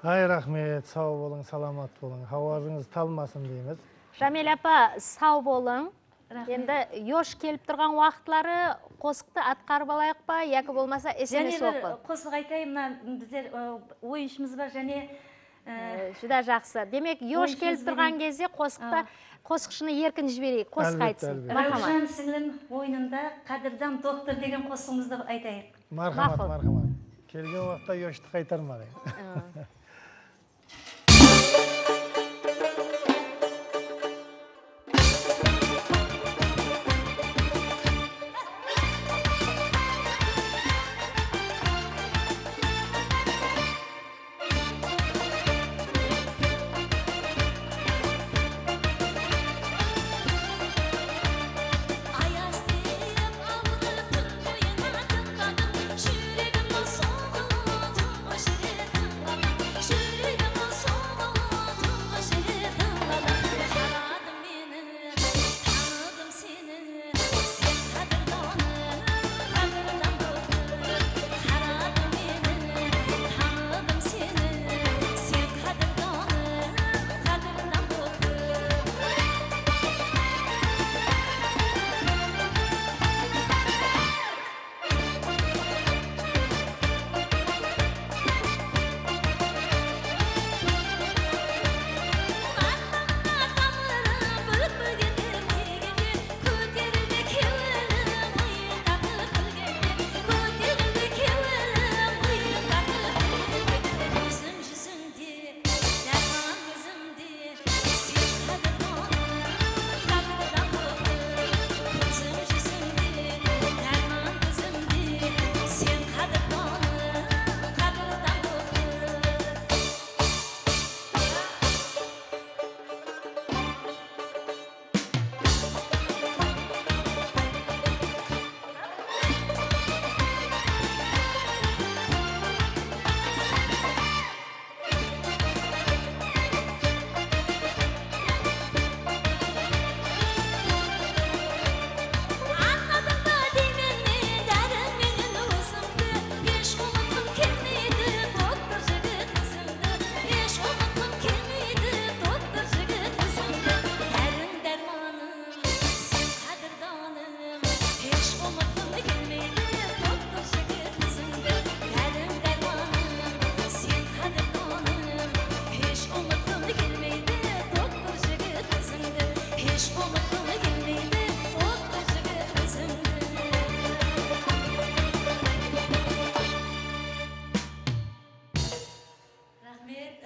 Ай, рахмет, сау болың, саламат болың. Хауазыңыз талмасын дейміз. Жамел апа, сау болың. Енді еш келіп тұрған уақытлары қосықты атқарып алайық па, яки болмаса SMS оқы. Қосық айтайын, біздер ойыншымыз бар және Жүда жақсы. Демек, еш келіп тұрған кезде қосықшыны еркін жіберейік, қосық айтсын. Раушан сіңлім ойынында қадырдан доктор деген қосығымызды айтайық. Мархамат, мархамат. Келген уақытта ешті қайтармағай.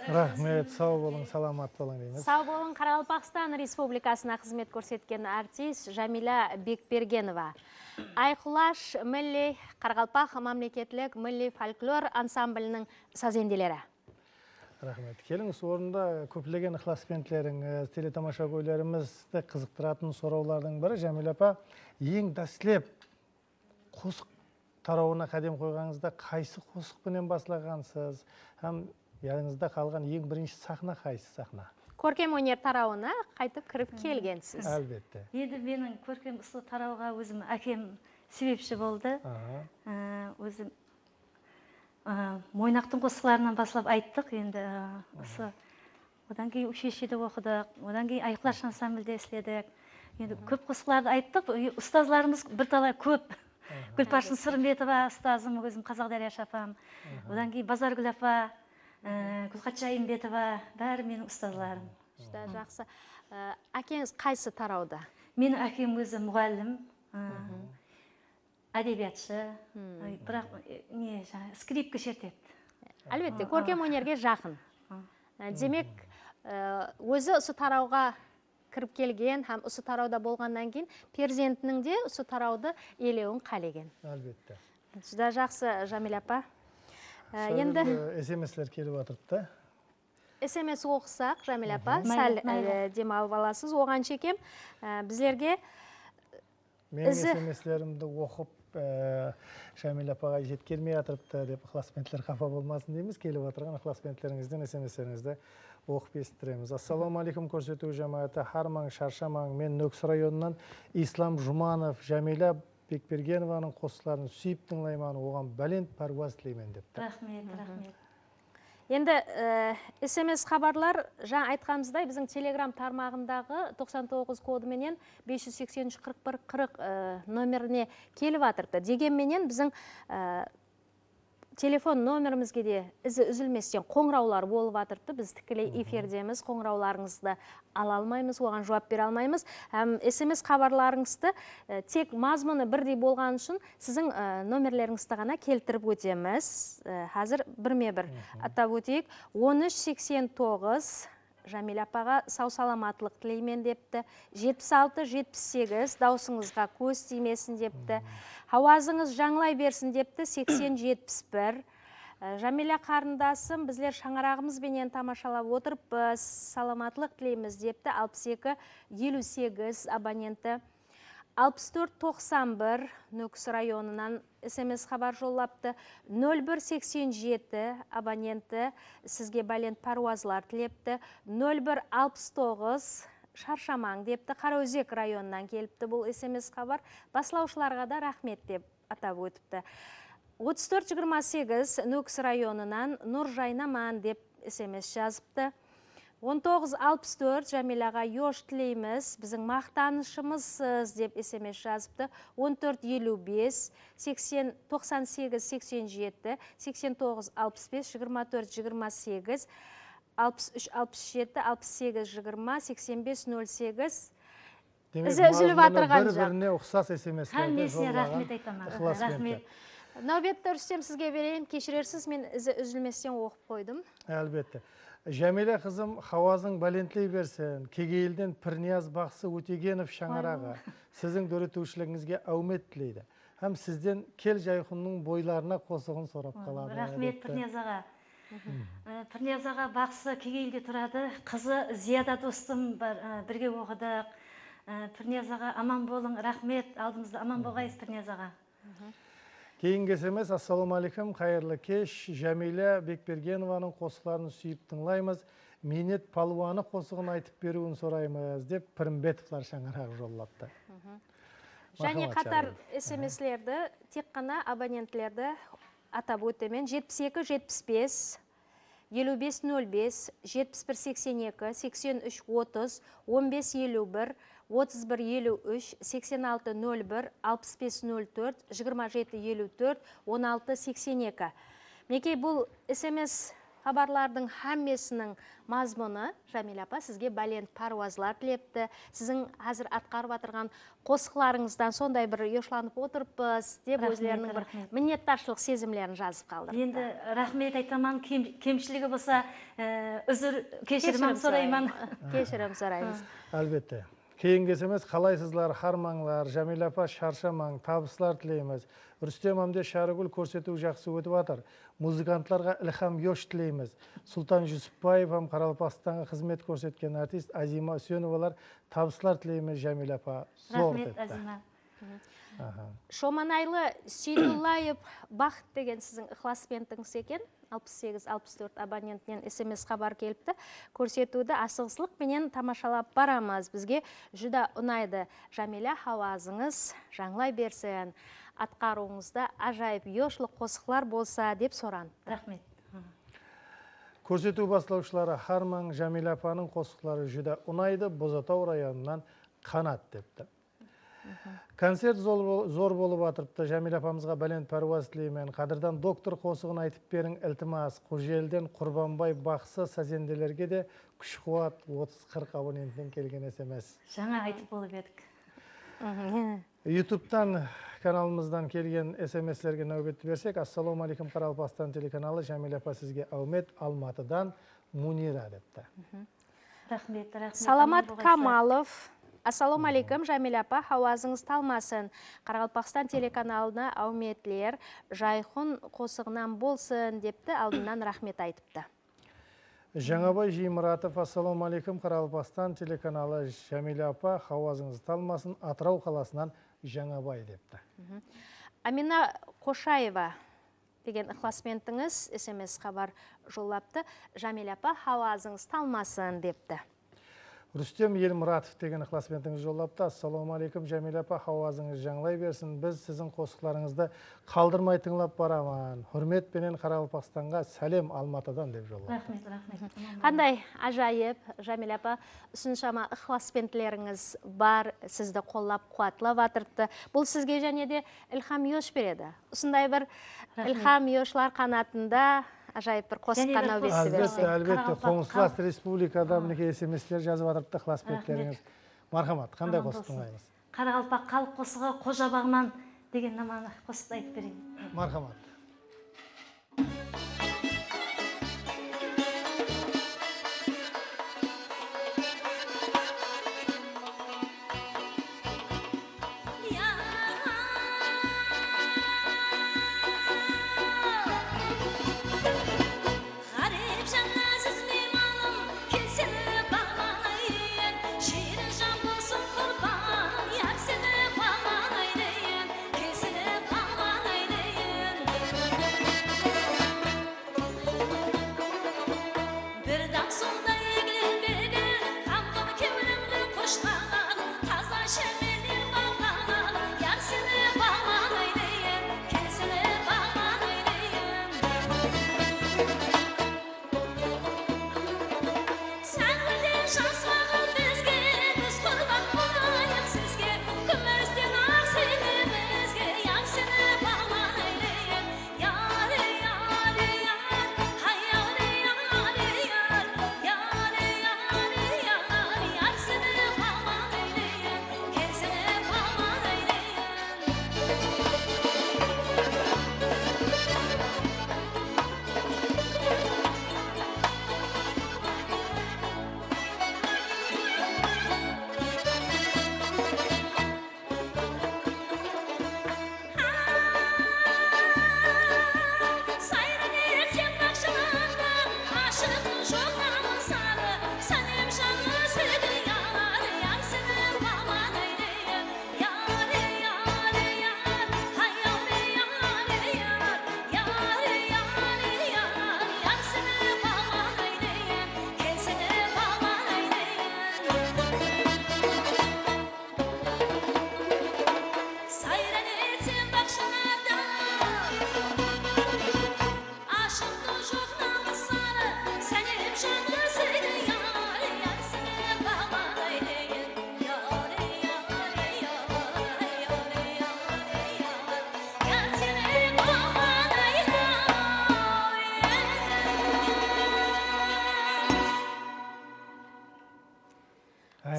Рахмет, сау болың, саламат болың дейміз. Сау болың, Қарақалпақстан Республикасына қызмет көрсеткен артист Жамиля Бекбергенова. Айқұлаш милли Қарақалпақ мемлекеттік милли фольклор ансамблінің сазенделері. Рахмет. Келіңіз, орында көптеген ықыласпентлеріңіз, телетамаша көйлерімізді қызықтыратын сұраулардың бірі, Жамиля апа, ең дәстілеп қосық тарауына қадем қойғаныңызда қайсы қосықпенен басылағансыз? Һәм яныңызда қалған ең бірінші сахна қайсы сахна? Көркем өнер тарауына қайтып кіріп келгенсіз. Әлбетте. Енді менің көркем ұсты тарауға өзім әкем себепші болды. Өзім Мойнақтың қосықларынан басылап айттық. Енді одан кейін Үшешеде оқыдық, одан кейін Айқұлаш ансамбльде істедік. Енді көп қосықларды айттық. Ұстазларымыз бірталай көп. Гүлпаршын Сырымбетова ұстазым, өзім Қазақ-Дарияш апам. Одан кейін Базаргүл апа, Гүлхатша Имбетова, бәрі менің ұстазларым. Жүда жақсы. Әкеңіз қайсы тарауда? Менің әкем өзі мұғалім, әдебиятшы, бірақ скрипка шертеді. Әлбетте, көркем өнерге жақын. Демек, өзі осы тарауға кіріп келген, һәм осы тарауда болғаннан кейін перзентінің де осы тарауды елеуін қалеген. Әлбетте. Жүда жақсы, Жамиля апа. Енді SMS-лер келіп отырыпты. SMS оқысақ, Жамиля апа, сәл демалып аласыз. Оған шекем, біздерге Мен SMS-лерімді оқып, Жамиля апаға жеткермей атырыпты деп ықыласпентлер қафа болмасын дейміз. Келіп отырған ықыласпентлеріңізден SMS-леріңізді оқып естіреміз. Ассаламу алейкум көрсету жамағаты, хармаң, шаршамаң, мен Нөксі районынан Ислам Жұманов, Жамиля Бекбергенованың қосыларын сүйіп тыңлайман, оған бәлент паруаз тілеймен депті. Рахмет, рахмет. Енді SMS хабарлар жаңа айтқанымыздай біздің Телеграм тармағындағы 99 кодыменен 583-41-40 номеріне келіп атырды. Дегенменен біздің телефон номерімізге де ізі үзілместен қоңыраулар болып атырды. Біз тікелей эфирдеміз, қоңырауларыңызды ала алмаймыз, оған жауап бере алмаймыз. SMS хабарларыңызды тек мазмұны бірдей болған үшін сіздің номерлеріңізді ғана келтіріп өтеміз. Қазір бірме-бір атап өтейік. 1389 Жамиля апаға сау саламатылық тілеймен депті. 76-78 даусыңызға көз тимесін депті. Хауазыңыз жаңылай берсін депті. 80-71. Жамиля қарындасым, біздер шаңырағымызбенен тамашалап отырып, саламатылық тілейміз депті. 62-58 абоненті. 64-91 Нөксі районынан SMS хабар жоллапты. 01-87 абоненті сізге бәлент паруазлар тілепті. 01-69 шаршамаң депті. Қараөзек районынан келіпті бұл SMS хабар. Басылаушыларға да рахмет деп атап өтіпті. 34-28 Нөксі районынан Нұржайнаман деп SMS жазыпты. 1964 Жамиляға еш тілейміз, біздің мақтанышымызсыз деп SMS жазыпты. 14-55, 98-87, 89-65, 24-28, 63-67, 68-20, 85-08. Ізі үзіліп атырған жақ. Бір-біріне ұқсас SMS-лерді Рахмет айтамын. Рахмет. Нәубетті Рүстем сізге берейін, кешірерсіз, мен ізі үзілместен оқып қойдым. Әлбетте. Жамиля қызым, хауазың бәлентлей берсін, Кегейлден Пірнияз Бақсы Өтегенов шаңырағы сіздің дөрітушілігіңізге әумет тілейді. Һәм сізден кел жайқұнның бойларына қосығын сорап қалады. Рахмет Пірнияз аға. Пірнияз аға Бақсы Кегейлде тұрады. Қызы Зияда достым бірге оқыдық. Пірнияз аға аман болың, рахмет. Алдымызда аман болғайыз Пірнияз аға. Кейін кесеміз, ассаламу алейкум, қайырлы кеш. Жамиля Бекбергенованың қосықларын сүйіп тыңлаймыз. Минет палуаны қосығын айтып беруін сұраймыз деп Пірімбетовлар шаңырағы жоллапты. Және қатар SMS-лерді, тек қана абонентлерді атап өтемен 72-75, 55-05, 71-82, 83-30, 15-51, 31-53, 86-01, 65-04, 27-54, 16-82. Мінекей бұл SMS хабарлардың хаммесінің мазмұны, Жамиля апа, сізге бәлент паруазлар тілепті. Сіздің қазір атқарып атырған қосқыларыңыздан сондай бір ешланып отырыппыз деп өздерінің бір мінеттаршылық сезімлерін жазып қалдырды. Енді рахмет айтаман, кемшілігі болса, үзір кешірім сұрайман. Кешірім сұраймыз. Әлбетте. Кейінгі есемес қалайсызлар, хармаңлар, Жамиля апа шаршамаң, табыслар тілейміз. Рүстем әмде Шарыгүл көрсету жақсы өтіп атыр. Музыкантларға ілхам еш тілейміз. Сұлтан Жүсіпбаев Қаралпақстанға қызмет көрсеткен артист Азима Үсеновалар табыслар тілейміз, Жамиля апа. Рахмет, Азима. Шоманайлы Сейдуллаев Бақыт деген сіздің ықласпентіңіз екен. 68-64 абонентінен SMS хабар келіпті. Көрсетуді асығысылық менен тамашалап барамыз. Бізге жүда ұнайды. Жамиля, хауазыңыз жаңлай берсін. Атқаруыңызда ажайып ешлік қосықлар болса деп соранды. Рахмет. Көрсету баслаушылары Харман Жамиля апаның қосықлары жүда ұнайды, Бозатау районынан қанат депті. Концерт зор болып атырыпты. Жамиля апамызға бәлент пәруаз тілеймен. Қадырдан доктор қосығын айтып берің ілтимас. Қожелден Құрбанбай бақсы сазенделерге де күш қуат 30-40 абонентінен келген SMS. Жаңа айтып болып едік. YouTube-тан каналымыздан келген SMS-лерге нәубетті берсек. Ассаламу алейкум, Қаралпақстан телеканалы. Жамиля апа сізге Аумет, Алматыдан Мунира депті. Рахмет. Саламат Камалов. Ассаламу алейкум, Жамиля апа, хауазыңыз талмасын. Қарақалпақстан телеканалына ауметлер жайхун қосығынан болсын депті, алдынан рахмет айтыпты. Жаңабай Жимұратов, ассаламу алейкум, Қарақалпақстан телеканалы. Жамиля апа, хауазыңыз талмасын, Атырау қаласынан Жаңабай депті. Амина Қошаева деген ықласментіңіз SMS хабар жоллапты. Жамиля апа, хауазыңыз талмасын депті. Рүстем Елмұратов деген ықласментіңіз жоллапты. Ассаламу алейкум, Жамиля апа, хауазыңыз жаңлай берсін. Біз сіздің қосықларыңызды қалдырмай тыңлап бараман. Хүрметпенен Қарақалпақстанға сәлем Алматыдан деп жоллапты. Рахмет. Қандай ажайып, Жамиля апа, ұсыншама ықласпентлеріңіз бар, сізді қоллап қуатлап атыртты. Бұл сізге және де ілхам еш береді. Осындай бір ілхам ешлар қанатында ажайып бір қосыққа нәубетті берсек. Әлбетте, Қоңыслас республикада мінеке SMS-лер жазып атыртты ықласпентлеріңіз. Мархамат, қандай қосықтың айыңыз? Қарақалпақ халық қосығы Қожабағынан деген наманы қосықты айтып берейін. Мархамат.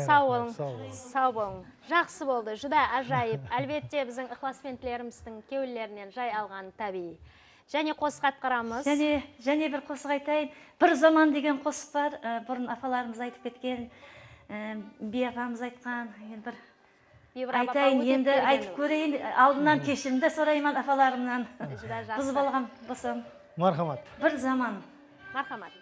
Сау болың. Сау болың. Жақсы болды. Жүда ажайып. Әлбетте біздің ықыласменділеріміздің кеулерінен жай алған табиғи. Және қосық атқарамыз. Және бір қосық айтайын. Бір заман деген қосық бар. Бұрын апаларымыз айтып кеткен, би апамыз айтқан. Айтайын, енді айтып көрейін. Алдынан кешірімді сұраймын апаларымнан. Бұз болған болсам. Мархамат. Бір заман. Мархамат.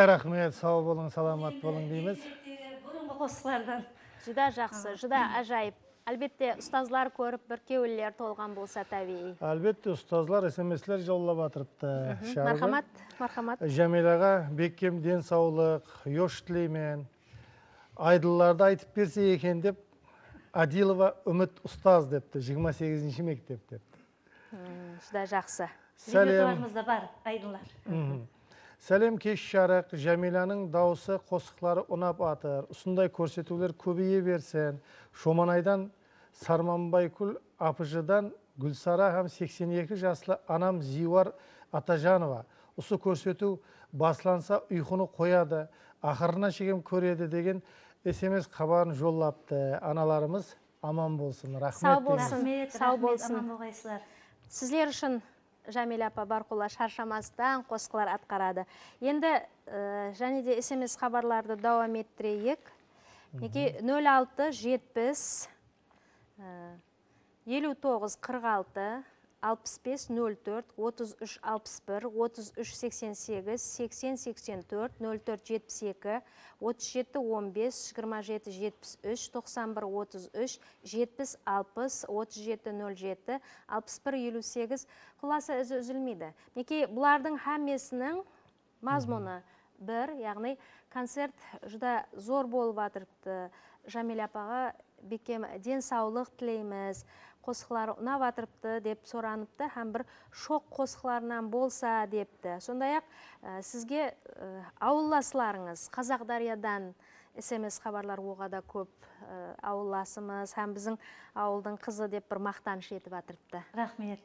Рахмет, сау болың, саламат болың дейміз. Бұрынғы қосылардан. Жүда жақсы, жүда ажайып. Әлбетте, ұстазлар көріп, бір кеуілер толған болса табиғи. Әлбетте, ұстазлар, смс-лер жоллап атырыпты. Мархамат, мархамат. Жәмилаға беккем ден саулық, еш тілеймен. Айдылларды айтып берсе екен деп, Адилова Үміт ұстаз депті, 28-ші мектеп депті. Juda жақсы. Сәлем. Репертуарымызда бар, айдынлар. Сәлем, кеш жарық. Жәмиланың дауысы, қосықлары ұнап атыр. Ұсындай көрсетулер көбейе берсен. Шоманайдан Сарманбайкүл апыжыдан Гүлсара һәм 82 жаслы анам Зивар Атажанова. Осы көрсету басланса ұйқыны қояды, ақырына шегем көреді деген SMS хабарын жоллапты. Аналарымыз аман болсын. Рахмет. Сау болсын. Рахмет, Сау болсын. аман болғайсызлар. Сіздер үшін Жәмила апа Барқұлла шаршамастан қосқылар атқарады. Енді және де SMS хабарларды давам еттірейік. 06 70 59 46 65 04 33 61 33 88 80 84 04 72 37 15 27 73 91 33 70 60 37 07 61 58 құласы ізі үзілмейді. Неке бұлардың әммесінің мазмұны бір, яғни концерт жүда зор болып атырыпты. Жәмила апаға бекем денсаулық тілейміз, қосықлары ұнап атырыпты деп сұраныпты, һәм бір шоқ қосықларынан болса депті. Сондай-ақ сізге ауылласыларыңыз Қазақ-Дариядан SMS хабарлар оғада көп ауылласымыз, һәм біздің ауылдың қызы деп бір мақтаныш етіп атырыпты. Рахмет.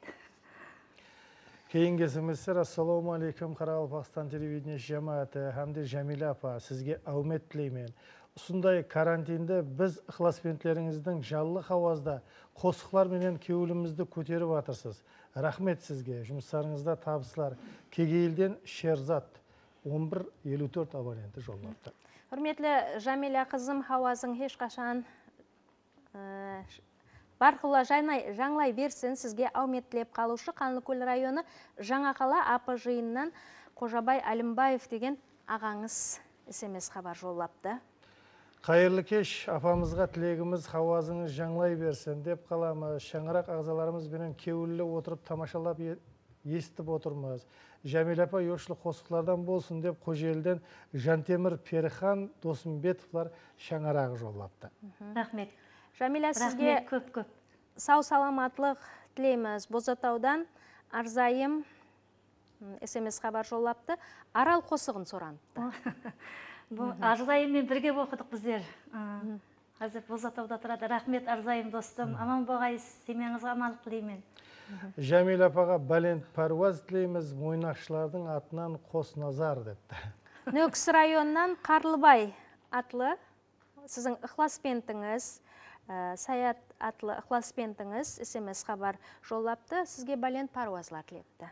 Кейінгі смстер, ассаламу алейкум, Қарақалпақстан телевидение жамааты, һәмде Жәмила апа, сізге аумет тілеймен. Осындай карантинді біз ықыласпентлеріңіздің жаллы хауазда қосықлар менен кеуілімізді көтеріп атырсыз. Рахмет сізге, жұмыстарыңызда табысылар. Кегейлден Шерзат 1154 абоненті жоллапты. Құрметлі Жәмила қызым, хауазың ешқашан Барқұлла жаңлай берсін, сізге ауметтілеп қалушы Қанлыкөл районы Жаңақала апы жиыннан Қожабай Әлімбаев деген ағаңыз SMS хабар жоллапты. Қайырлы кеш, апамызға тілегіміз хауазыңыз жаңлай берсін деп қаламыз. Шаңырақ ағзаларымыз бенен кеуілі отырып тамашалап естіп отырмыз. Жәмила апа йошлы қосықлардан болсын деп Қожелден Жантемір Перхан Досымбетовлар шаңырағы жоллапты. Рахмет. Жәмила, сізге көп. сау саламатлық тілейміз. Бозатаудан Арзайым SMS хабар жоллапты. Арал қосығын сұраныпты. Арзайыммен бірге оқыдық біздер. Қазір Бозатауда тұрады. Рахмет, Арзайым достым. Аман болғайыз, семьяңызға амандық тілеймін. Жәмила апаға бәлент паруаз тілейміз, мойнақшылардың атынан қос назар депті. Нөкіс районынан Қарлыбай атлы сіздің ықласпентіңіз, Саят атлы ықласпентіңіз SMS хабар жоллапты. Сізге бәлент паруазлар тілепті.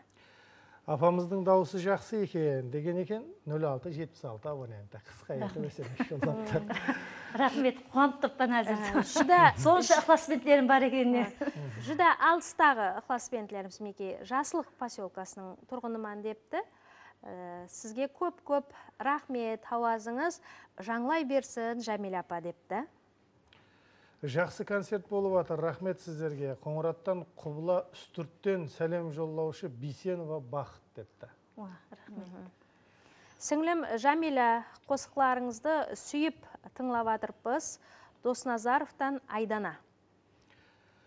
Апамыздың дауысы жақсы екен деген екен 0676 абоненті. Қысқа етіп SMS жоллапты. Рахмет, қуанып тұрпан әзір. Жүда Сонша ықласпентлерім бар екеніне. Жүда алыстағы ықласпентлеріміз Меке Жасылық поселкасының тұрғыныман депті. Сізге көп рахмет, хауазыңыз жаңлай берсін, Жәмила апа депті. Жақсы концерт болып атыр. Рахмет сіздерге. Қоңыраттан Құбыла Үстірттен сәлем жоллаушы Бисенова Бақыт депті. Рахмет. Сіңлім Жәмила, қосықларыңызды сүйіп тыңлап атырпыз. Досназаровтан Айдана.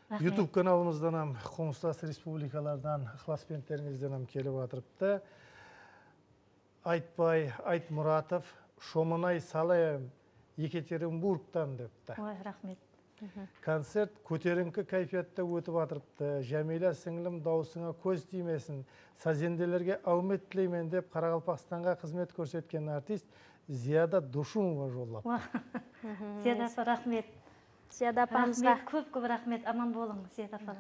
YouTube каналымыздан Қоңыстас республикалардан ықласпенттеріңізден келіп атырыпты. Айтбай Айтмұратов, Шоманай Салаем, Екатеринбургтан депті. Рахмет. Концерт көтеріңкі кайфиятта өтіп атырыпты. Жәмила сіңлім даусыңа көз тимесін. Сазенделерге аумет тілеймен деп Қарақалпақстанға қызмет көрсеткен артист Зияда Душумова жоллапты. Зияда апа, рахмет. Зияда апамызға Көп рахмет, аман болың, Зияда апа.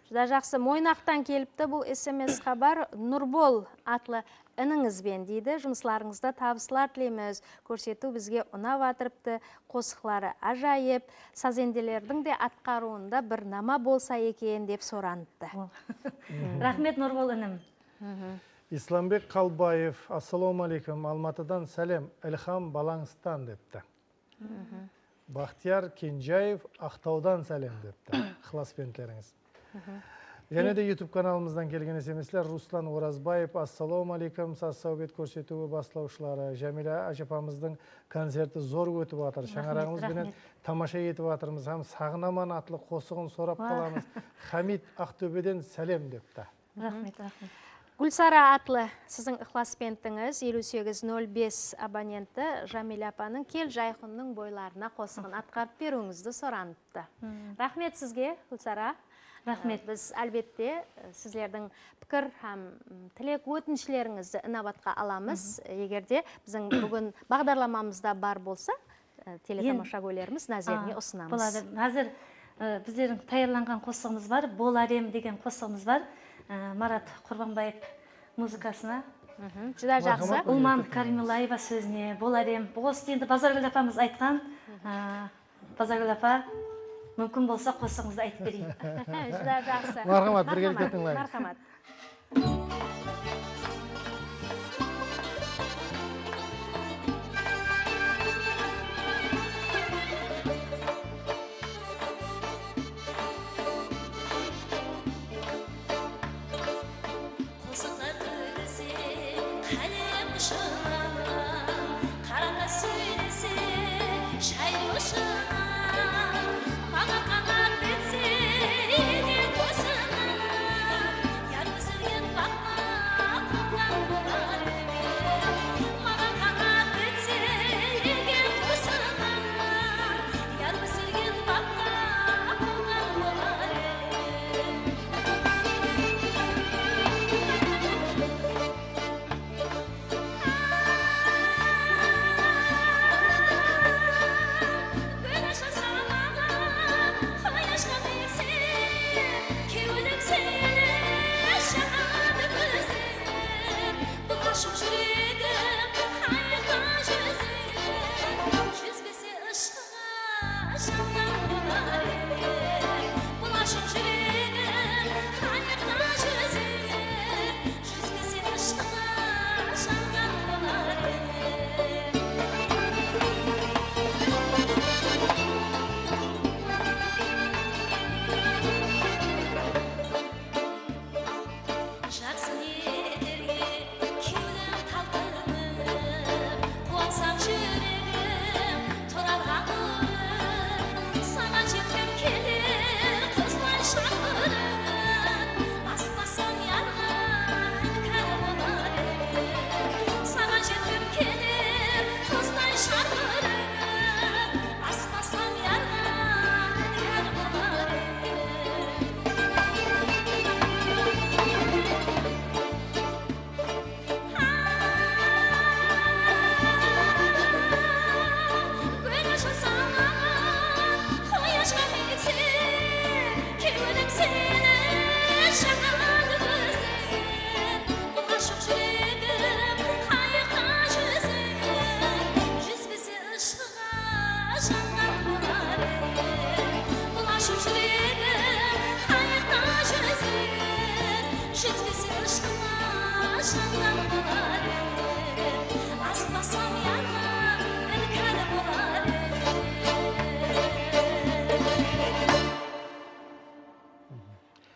Жүда жақсы, Мойнақтан келіпті бұл SMS хабар. Нұрбол атлы ініңізбен дейді. Жұмысларыңызда табысылар тілейміз. Көрсету бізге ұнап атырыпты. Қосықлары ажайып. Сазенделердің де атқаруында бір нама болса екен деп сұраныпты. Рахмет, Нұрбол інім. Исламбек Қалбаев, ассаламу алейкум, Алматыдан сәлем, Ілхам Балаңыстан депті. Бақтияр Кенжаев, Ақтаудан сәлем депті. Қыласпентлеріңіз. Және де YouTube каналымыздан келген эсемеслер Руслан Оразбаев, ассалауму алейкум, сассаубет көрсетуі баслаушылары. Жәмила ажапамыздың концерті зор өтіп жатыр. Шаңарағымыз бенен тамаша етіп жатырмыз. Һәм сағынаман атлы қосығын сорап қаламыз. Хамид Ақтөбеден сәлем депті. Рахмет, рахмет. Гүлсара атлы сіздің ықласпентіңіз 5805 абоненті Жәмила апаның кел жайқынның бойларына қосығын атқарып беруіңізді сұраныпты. Рахмет сізге, Гүлсара. Рахмет. Біз әлбетте сіздердің пікір һәм тілек өтінішілеріңізді инабатқа аламыз. Егерде біздің бүгін бағдарламамызда бар болса, телетамаша көйлеріміз назеріне ұсынамыз. Болады. Қазір біздердің таярланған қосығымыз бар. Боларем деген қосығымыз бар. Марат Құрбанбаев музыкасына. Жүда жақсы. Улман Каримулаева сөзіне Боларем. Осы енді Базаргүл апамыз айтқан. Базаргүл апа, мүмкін болса қосығымызды айтып берейін. Жүда жақсы. Мархамат, біргелік тыңлайық. Мархамат.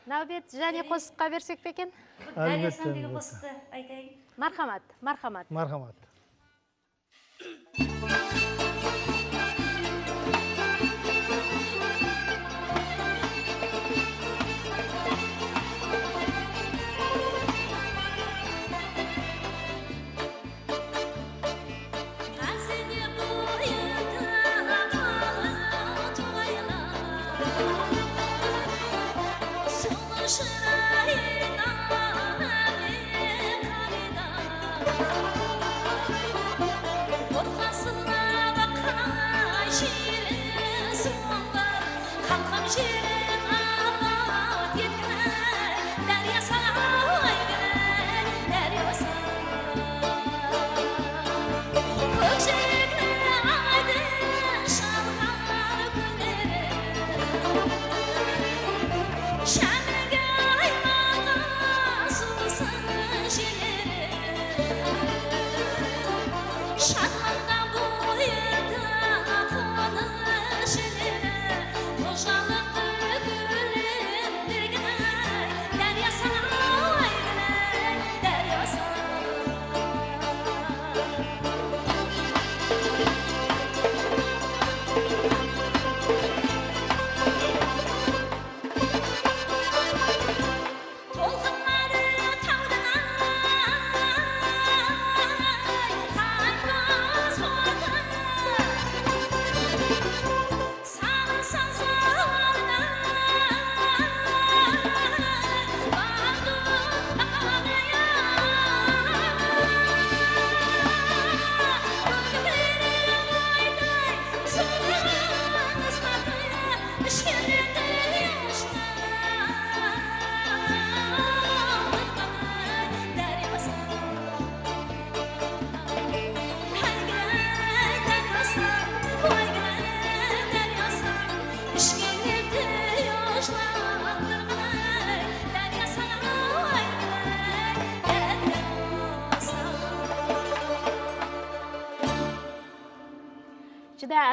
Навбет, және қосыққа берсек пе екен? Дәриясан деген қосықты айтайын. Мархамат, мархамат. Мархамат. Şam'ga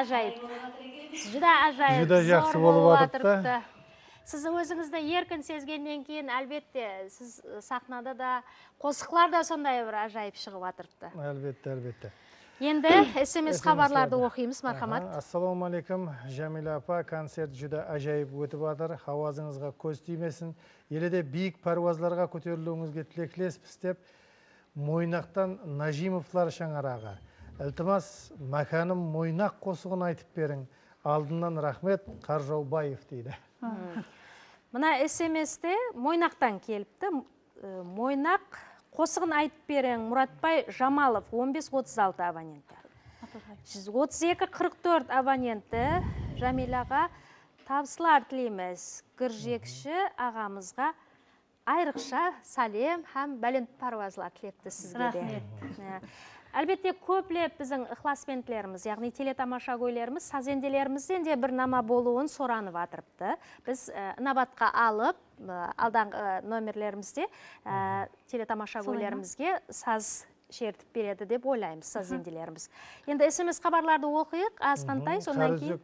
ажайып. Жүдә ажайып. Жүдә жақсы болып атырыпты. Сіз өзіңізді еркін сезгеннен кейін, әлбетте, сіз сахнада да, қосықлар да сондай бір ажайып шығып атырыпты. Әлбетте. Енді SMS хабарларды оқимыз, мархамат. Ассаламу алейкум, Жәмила апа, концерт жүдә ажайып өтіп атыр. Хауазыңызға көз тимесін. Еледе биік паруазларға көтерілуіңізге тілектеспіз деп, Мойнақтан Нажимовлар шаңараға. Ілтимас, маканым Мойнақ қосығын айтып берің. Алдынан рахмет, Қаржаубаев дейді. Мына SMS-те Мойнақтан келіпті. Мойнақ қосығын айтып берің. Мұратбай Жамалов, 15-36 абоненті. 32-44 абоненті Жәмилаға табысылар тілейміз. Гүржекші ағамызға айрықша салем һәм бәлент паруазлар тілепті сізге де. Рахмет. Әлбетте көплеп біздің ықласпентлеріміз, яғни телетамаша көйлеріміз, сазенделерімізден де бір нама болуын соранып атырыпты. Біз набатқа алып, алданғы номерлерімізде телетамаша көйлерімізге саз шертіп береді деп ойлаймыз, сазенделеріміз. Енді SMS хабарларды оқиық, азғантай, сондан кейін.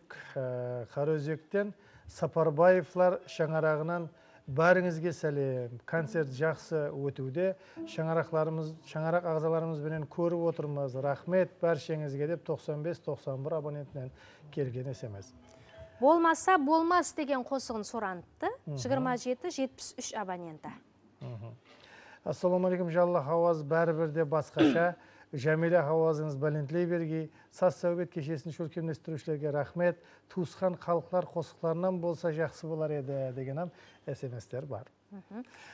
Қараөзектен Сапарбаевлар шаңарағынан бәріңізге сәлем. Концерт жақсы өтуде. Шаңарақ ағзаларымызбенен көріп отырмыз. Рахмет бәршеңізге деп 95-91 абонентінен келген SMS. Болмаса болмас деген қосығын сораныпты. 27-73 абоненті. Ассаламу алейкум, жалла хауаз бәрі-бірде басқаша. Жәмила хауазыңыз бәлентлей берге. Саз сәубет кешесін шөлкемдестірушілерге рахмет. Туысқан халықлар қосықларынан болса жақсы болар еді деген SMS-тер бар.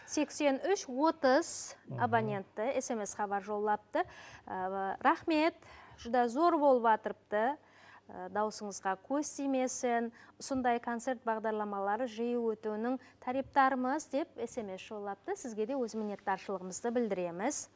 83-30 абонентті SMS хабар жоллапты. Рахмет, жүда зор болып атырыпты. Даусыңызға көз тимесін, сондай концерт бағдарламалары жиі өтуінің тариптарымыз деп SMS жоллапты. Сізге де өз миннеттаршылығымызды білдіреміз.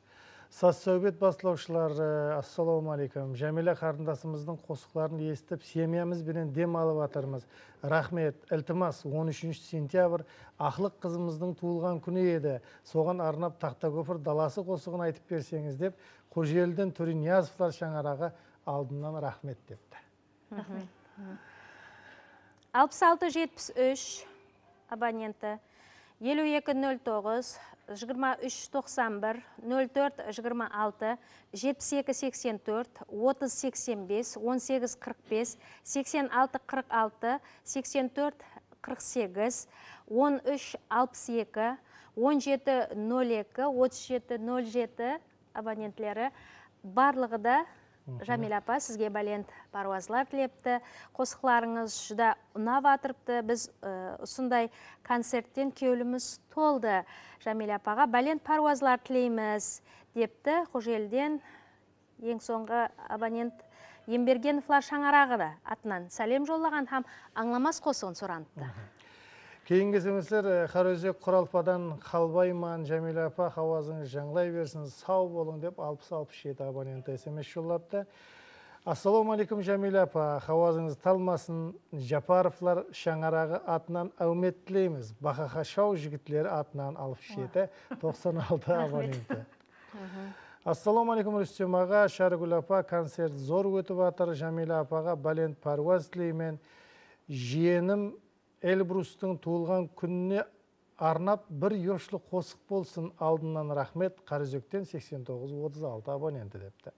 Саз сәубет басылаушылар, ассаламу алейкум. Жәмила қарындасымыздың қосықларын естіп, семьямыз бенен дем алып атырмыз. Рахмет, ілтимас 13 сентябрь ақлық қызымыздың туылған күні еді. Соған арнап Тақтакөпір даласы қосығын айтып берсеңіз деп, Қожелден Түринязовлар шаңараға алдынан рахмет депті. 66-73 абоненті 52-09 23-91 04-26 72-84 30-85 18-45 86-46 84-48 13-62 17-02 37-07 абонентлері барлығы да Жәмила апа, сізге бәлент паруазлар тілепті. Қосықларыңыз жүда ұнап атырыпты. Біз ұсындай концерттен кеуліміз толды. Жәмила апаға бәлент паруазлар тілейміз депті. Қожелден ең соңғы абонент Ембергеновлар шаңарағы да атынан сәлем жоллаған һәм аңламас қосығын сұраныпты. Кейінгі сөмістер Қараөзек Құралпадан қалбайман, Жәмила апа хауазыңыз жаңлай берсін, сау болың деп 60-67 абоненті SMS жоллапты. Ассаламу алейкум, Жәмила апа, хауазыңыз талмасын, Жапаровлар шаңарағы атынан әумет тілейміз. Бақақа шау жігітлері атынан 67-96 абоненті. Ассаламу алейкум, Рүстем аға, Шаргүл апа, концерт зор өтіп атыр. Жәмила апаға бәлент паруаз тілеймен. Жиенім Эльбрустың туылған күніне арнап бір yoshlı қосық болсын, алдынан рахмет. Қараөзектен 89-36 абоненті депті.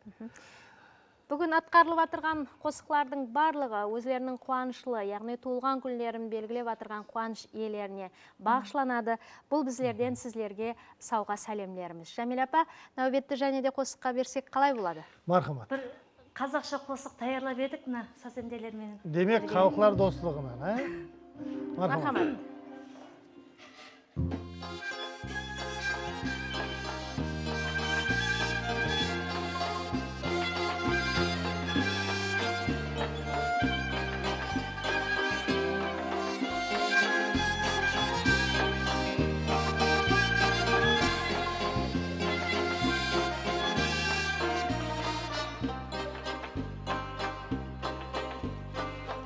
Бүгін атқарылып атырған қосықлардың барлығы өзлерінің қуанышлы, яғни туылған күндерін белгілеп атырған қуаныш иелеріне бағышланады. Бұл біздерден сіздерге сауға сәлемлеріміз. Жәмила апа, нәубетті және де қосыққа берсек қалай болады? Мархамат. Бір қазақша қосық таярлап едік, мына сазенделермен. Демек, халықлар достығынан, Мархамат.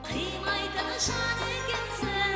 Қимайтын жан екенсің,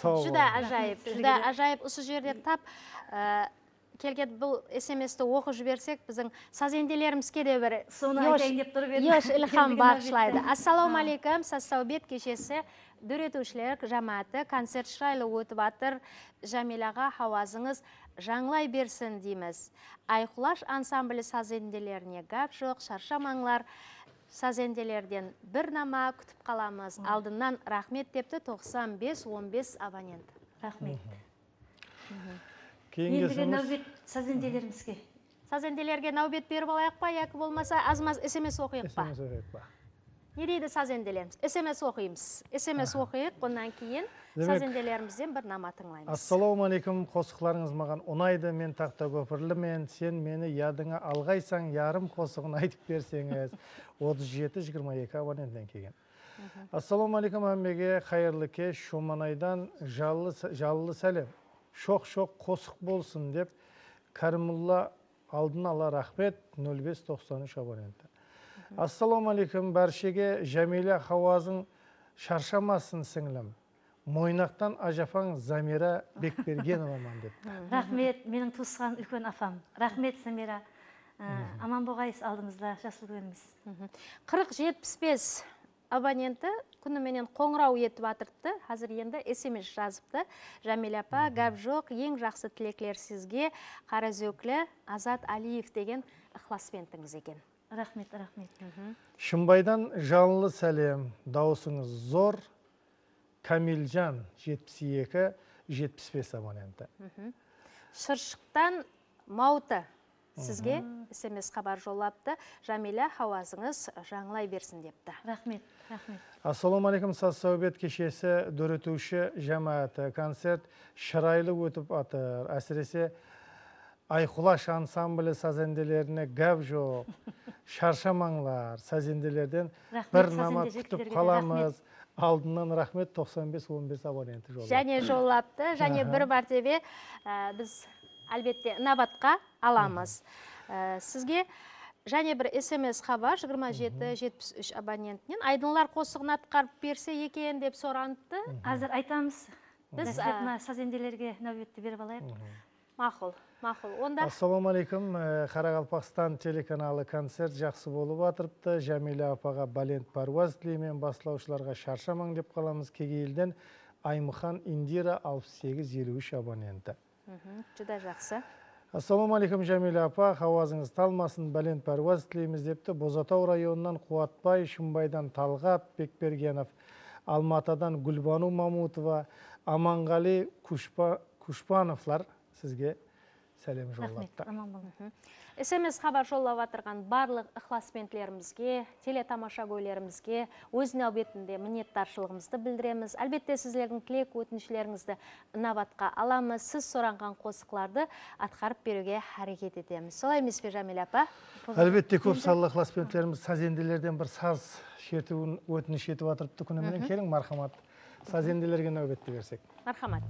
Жүдә ажайып, жүдә ажайып осы жерде тап келген бұл SMS-ті оқып жіберсек, біздің сазенделерімізге де бір еш ilham бағышлайды. Ассаламу алейкум, Сассаубет кешесі дөретушілер жамааты концерт шырайлы өтіп атыр. Жәмилаға хауазыңыз жаңлай берсін дейміз. Айқұлаш ансамблі сазенделеріне гап жоқ, шаршамаңлар. Сазенделерден бір нама күтіп қаламыз. Алдынан рахмет депті 95-15 абонент. Рахмет. Ендігі нәубет сазенделерімізге. Сазенделерге нәубет беріп алайық па, яки болмаса азмаз SMS оқиық па? Не дейді сазенделеріміз? SMS оқимыз. SMS оқиық, ондан кейін сазенделерімізден бір нама тыңлаймыз. Ассаламу алейкум, қосықларыңыз маған ұнайды, мен тақта көпірлімен, сен мені ядыңа алғайсаң, ярым қосығын айтып берсеңіз, 37-22 абоненттен келген. Ассаламу алейкум әмбеге, қайырлы кеш, Шоманайдан жаллы сәлем. Шоқ-шоқ қосық болсын деп, Кәрімулла алдын ала рахмет 0593 абоненті. Ассаламу алейкум, бәршеге Жәмилә хауазың шаршамасын сіңлім. Мойнақтан ажафаң Замира Бекбергеноваман деп. Рахмет, менің туысқан үлкен афам. Рахмет, Замира. Аман болғайыз алдымызда, жасыл көріміз. 40-75 абоненті күніменен қоңырау етіп атыртты. Қазір енді SMS жазыпты. Жәмилә апа, гәп жоқ, ең жақсы тілеклер сізге, Қаразөклі Азат Алиев деген ықласпентіңіз екен. Рахмет, рахмет. Шымбайдан жалынлы сәлем, дауысыңыз зор, Камилжан 72-75 абоненті. Шыршықтан Мауты сізге SMS хабар жолапты. Жәмилә хауазыңыз жаңлай берсін депті. Рахмет, рахмет. Ассаламу алейкум, Сассаубет кешесі дөретуші жамааты концерт шырайлы өтіп атыр. Әсіресе Айқұлаш ансамблі сазенделеріне гәп жоқ, шаршамаңлар, сазенделерден бір нама күтіп қаламыз. Алдынан рахмет 95-15 абоненті жолапты. Және жолапты, және бір мәртебе біз әлбетте набатқа аламыз. Сізге және бір SMS хабар 27-73 абонентінен айдынлар қосығын атқарып берсе екен деп сұраныпты. Азыр айтамыз. Біз Мына сазенделерге нәубетті беріп алайық. Мақұл. Онда Ассаламу алейкум. Қарақалпақстан телеканалы концерт жақсы болып атырыпты. Жәмила апаға балент паруаз тілеймен басылаушыларға шаршамаң деп қаламыз. Кегейлден Аймыхан Индира 68-53 абоненті. Жүда жақсы. Ассаламу алейкум Жәмила апа, хауазыңыз талмасын, балент паруаз тілейміз депті. Бозатау районынан Қуатбай, Шымбайдан Талғат Бекбергенов, Алматадан Гүлбану Мамутова, Аманғали Кушпановлар сізге сәлем жоллапты. SMS хабар жоллап атырған барлық ықласменділерімізге, телетамаша көйлерімізге өз нәубетінде мінеттаршылығымызды білдіреміз. Әлбетте сіздердің тілек өтінішілеріңізді набатқа аламыз. Сіз сұранған қосықларды атқарып беруге әрекет етеміз. Солай емес пе, Жәмила апа? Әлбетте көп салы ықласменділеріміз сазенділерден бір саз шертуін өтініш етіп атырыпты күніменен. Келің, мархамат. Сазенділерге нәубетті берсек. Мархамат.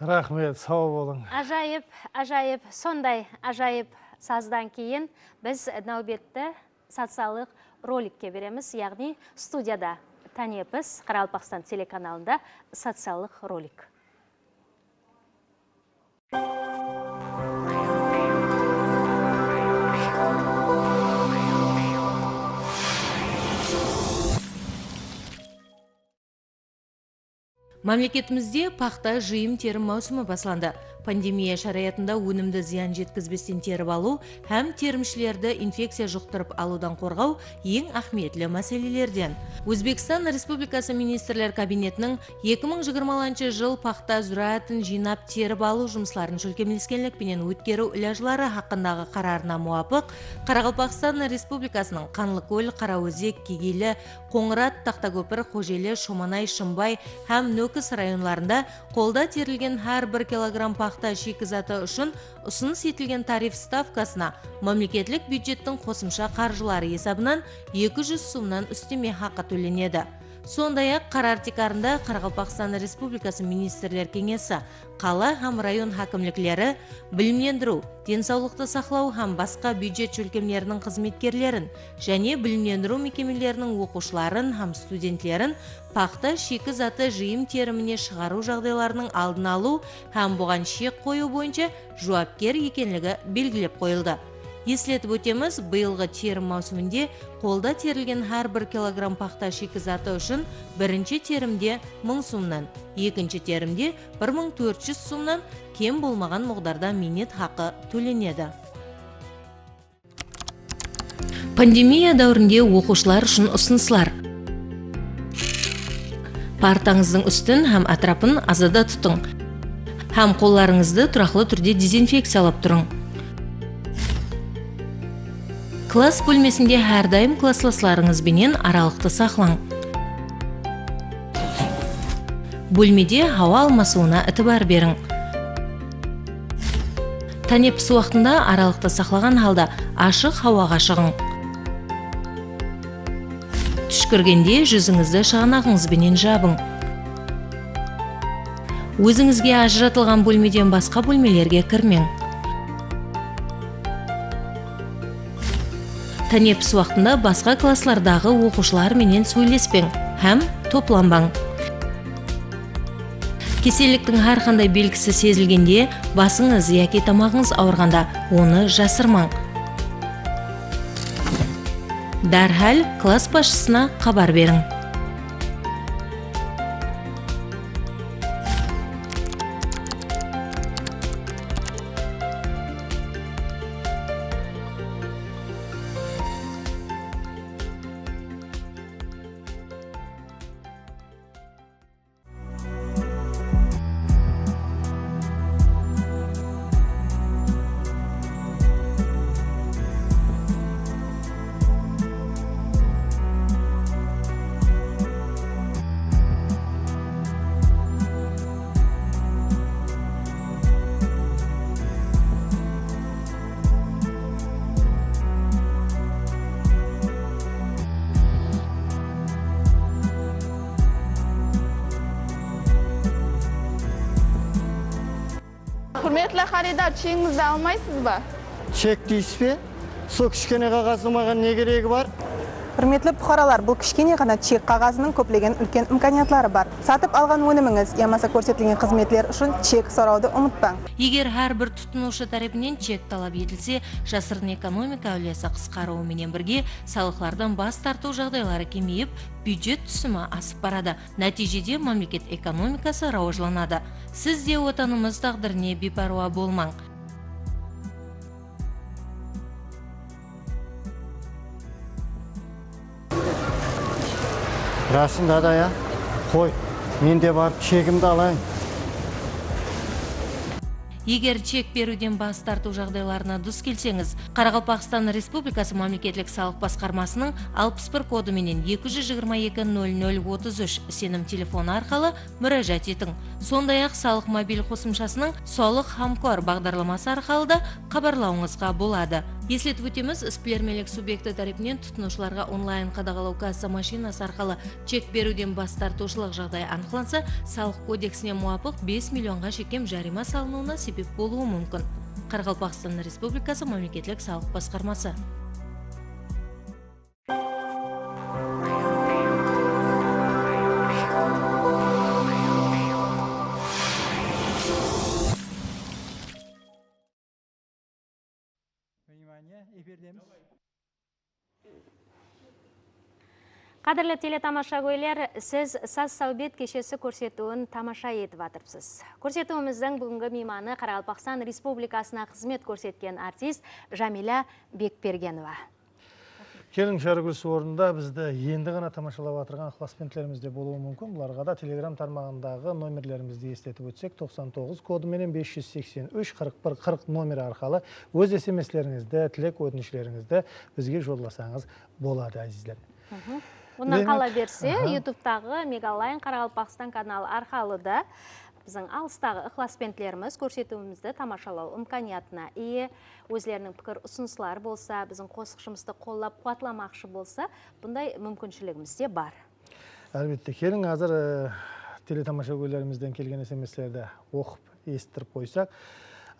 Рахмет, сау болың. Ажайып, сондай ажайып саздан кейін біз нәубетті социалық роликке береміз, яғни студияда Танепіз Қарақалпақстан телеканалында социалық ролик. Мемлекетімізде пақта жиым терім маусымы басланды. Пандемия шараятында өнімді зиян жеткізбестен теріп алу, һәм терімшілерді инфекция жұқтырып алудан қорғау ең ахметлі мәселелерден. Өзбекстан Республикасы Министрлер Кабинетінің 2020 жыл пақта зұраатын жинап теріп алу жұмысларын шөлкемелескенлікпенен өткеру үләжлары хақындағы қарарына муапық, Қарақалпақстан Республикасының Қанлыкөл, Қараөзек, Кегейлі, Қоңырат, Тақтакөпір, Қожелі, Шоманай, Шымбай һәм Нөк Нөкіс районларында қолда терілген әр 1 килограмм пақта шикізаты үшін ұсыныс етілген тариф ставкасына мемлекеттік бюджеттің қосымша қаржылары есебінен 200 сомнан үстеме хақы төленеді. Сондай-ақ қарар тикарында Қарақалпақстан Республикасы министрлер кеңесі, қала һәм район хакімліклері, білімлендіру, денсаулықты сақлау һәм басқа бюджет өлкемлерінің қызметкерлерін және білімлендіру мекемелерінің оқушыларын һәм студентлерін пақта шикізаты жиым теріміне шығару жағдайларының алдын алу һәм бұған шек қою бойынша жауапкер екенлігі белгілеп қойылды. Еслетіп өтеміз, биылғы терім маусымінде қолда терілген әр 1 килограмм пақта шикізаты үшін бірінші терімде 1000 сомнан, екінші терімде 1400 сомнан кем болмаған мұғдарда минет хақы төленеді. Пандемия дәуірінде оқушылар үшін ұсынысылар. Партаңыздың үстін һәм атрапын азада тұтың. Һәм қолларыңызды тұрақлы түрде дезинфекциялап тұрың. Класс бөлмесінде әрдайым классластарыңызбенен аралықты сақлаң. Бөлмеде хауа алмасуына ітібар берің. Тәнепіс уақытында аралықты сақлаған халда ашық хауаға шығың. Түшкіргенде жүзіңізді шығанағыңызбенен жабың. Өзіңізге ажыратылған бөлмеден басқа бөлмелерге кірмең. Тәнепіс уақытында басқа класслардағы оқушылар менен сөйлеспең һәм топланбаң. Кеселіктің әрқандай белгісі сезілгенде, басыңыз яки тамағыңыз ауырғанда оны жасырмаң. Дәрхәл класс басшысына хабар берің. Құрметлі xaridor, чегіңізді алмайсыз ба? Чек дейсіз бе? Сол кішкене қағаздың маған не керегі бар? Құрметлі бұқаралар, бұл кішкене ғана чек қағазының көплеген үлкен имканиятлары бар. Сатып алған өніміңіз, ямаса көрсетілген қызметлер үшін чек сұрауды ұмытпаң. Егер әрбір тұтынушы тарапынан чек талап етілсе, жасырын экономика үлесі қысқаруымен бірге салықтардан бас тарту жағдайлары кемейіп, бюджет түсімі асып барады. Нәтижеде мемлекет экономикасы рауажланады. Сіз де отанымыз тағдыріне бейпаруа болмаң. Расында да я, қой, мен де барып чегімді алайын. Егер чек беруден бас тарту жағдайларына дұс келсеңіз, Қарақалпақстан Республикасы мемлекеттік салық басқармасының 61 кодыменен 222-0033 сенім телефоны арқылы мүражат етің. Сондай-ақ салық мобиль қосымшасының Салық Хамкор бағдарламасы арқылы да хабарлауыңызға болады. Еслетіп өтеміз, сплермелік субъекті тарапынан тұтынушыларға онлайн қадағалау касса машинасы арқылы чек беруден бас тартушылық жағдай анықталса, салық кодексіне муафық 5 миллионға шекем жарима салынуына себеп болуы мүмкін. Қарақалпақстан Республикасы мемлекеттік салық басқармасы. Қадірлі телетамаша көйлер, сіз саз саубет кешесі көрсетуін тамаша етіп атырпсыз. Көрсетуіміздің бүгінгі мейманы Қарақалпақстан Республикасына қызмет көрсеткен артист Жамиля Бекбергенова. Келің жаргүрсі орында бізді енді ғана тамашалап атырған ықыласпентлерімізде болуы мүмкін. Бұларға да телеграм тармағындағы номерлерімізді естетіп өтсек, 99 кодыменен 583-41-40 номері арқылы өз SMS-леріңізді, тілек өтініштеріңізді бізге жолдасаңыз болады, әзіздер. Онан қала берсе, YouTube-тағы Мегалайн Қарақалпақстан каналы арқалы да біздің алыстағы ықыласпентлеріміз көрсетуімізді тамашалау имканиятына ие, өзлерінің пікір ұсыныстары болса, біздің қосық жұмысты қоллап қуатламақшы болса, бұндай мүмкіншілігіміз де бар. Әлбетте, келің азыр телетамаша көйлерімізден келген SMS-лерді оқып, естіріп қойсақ.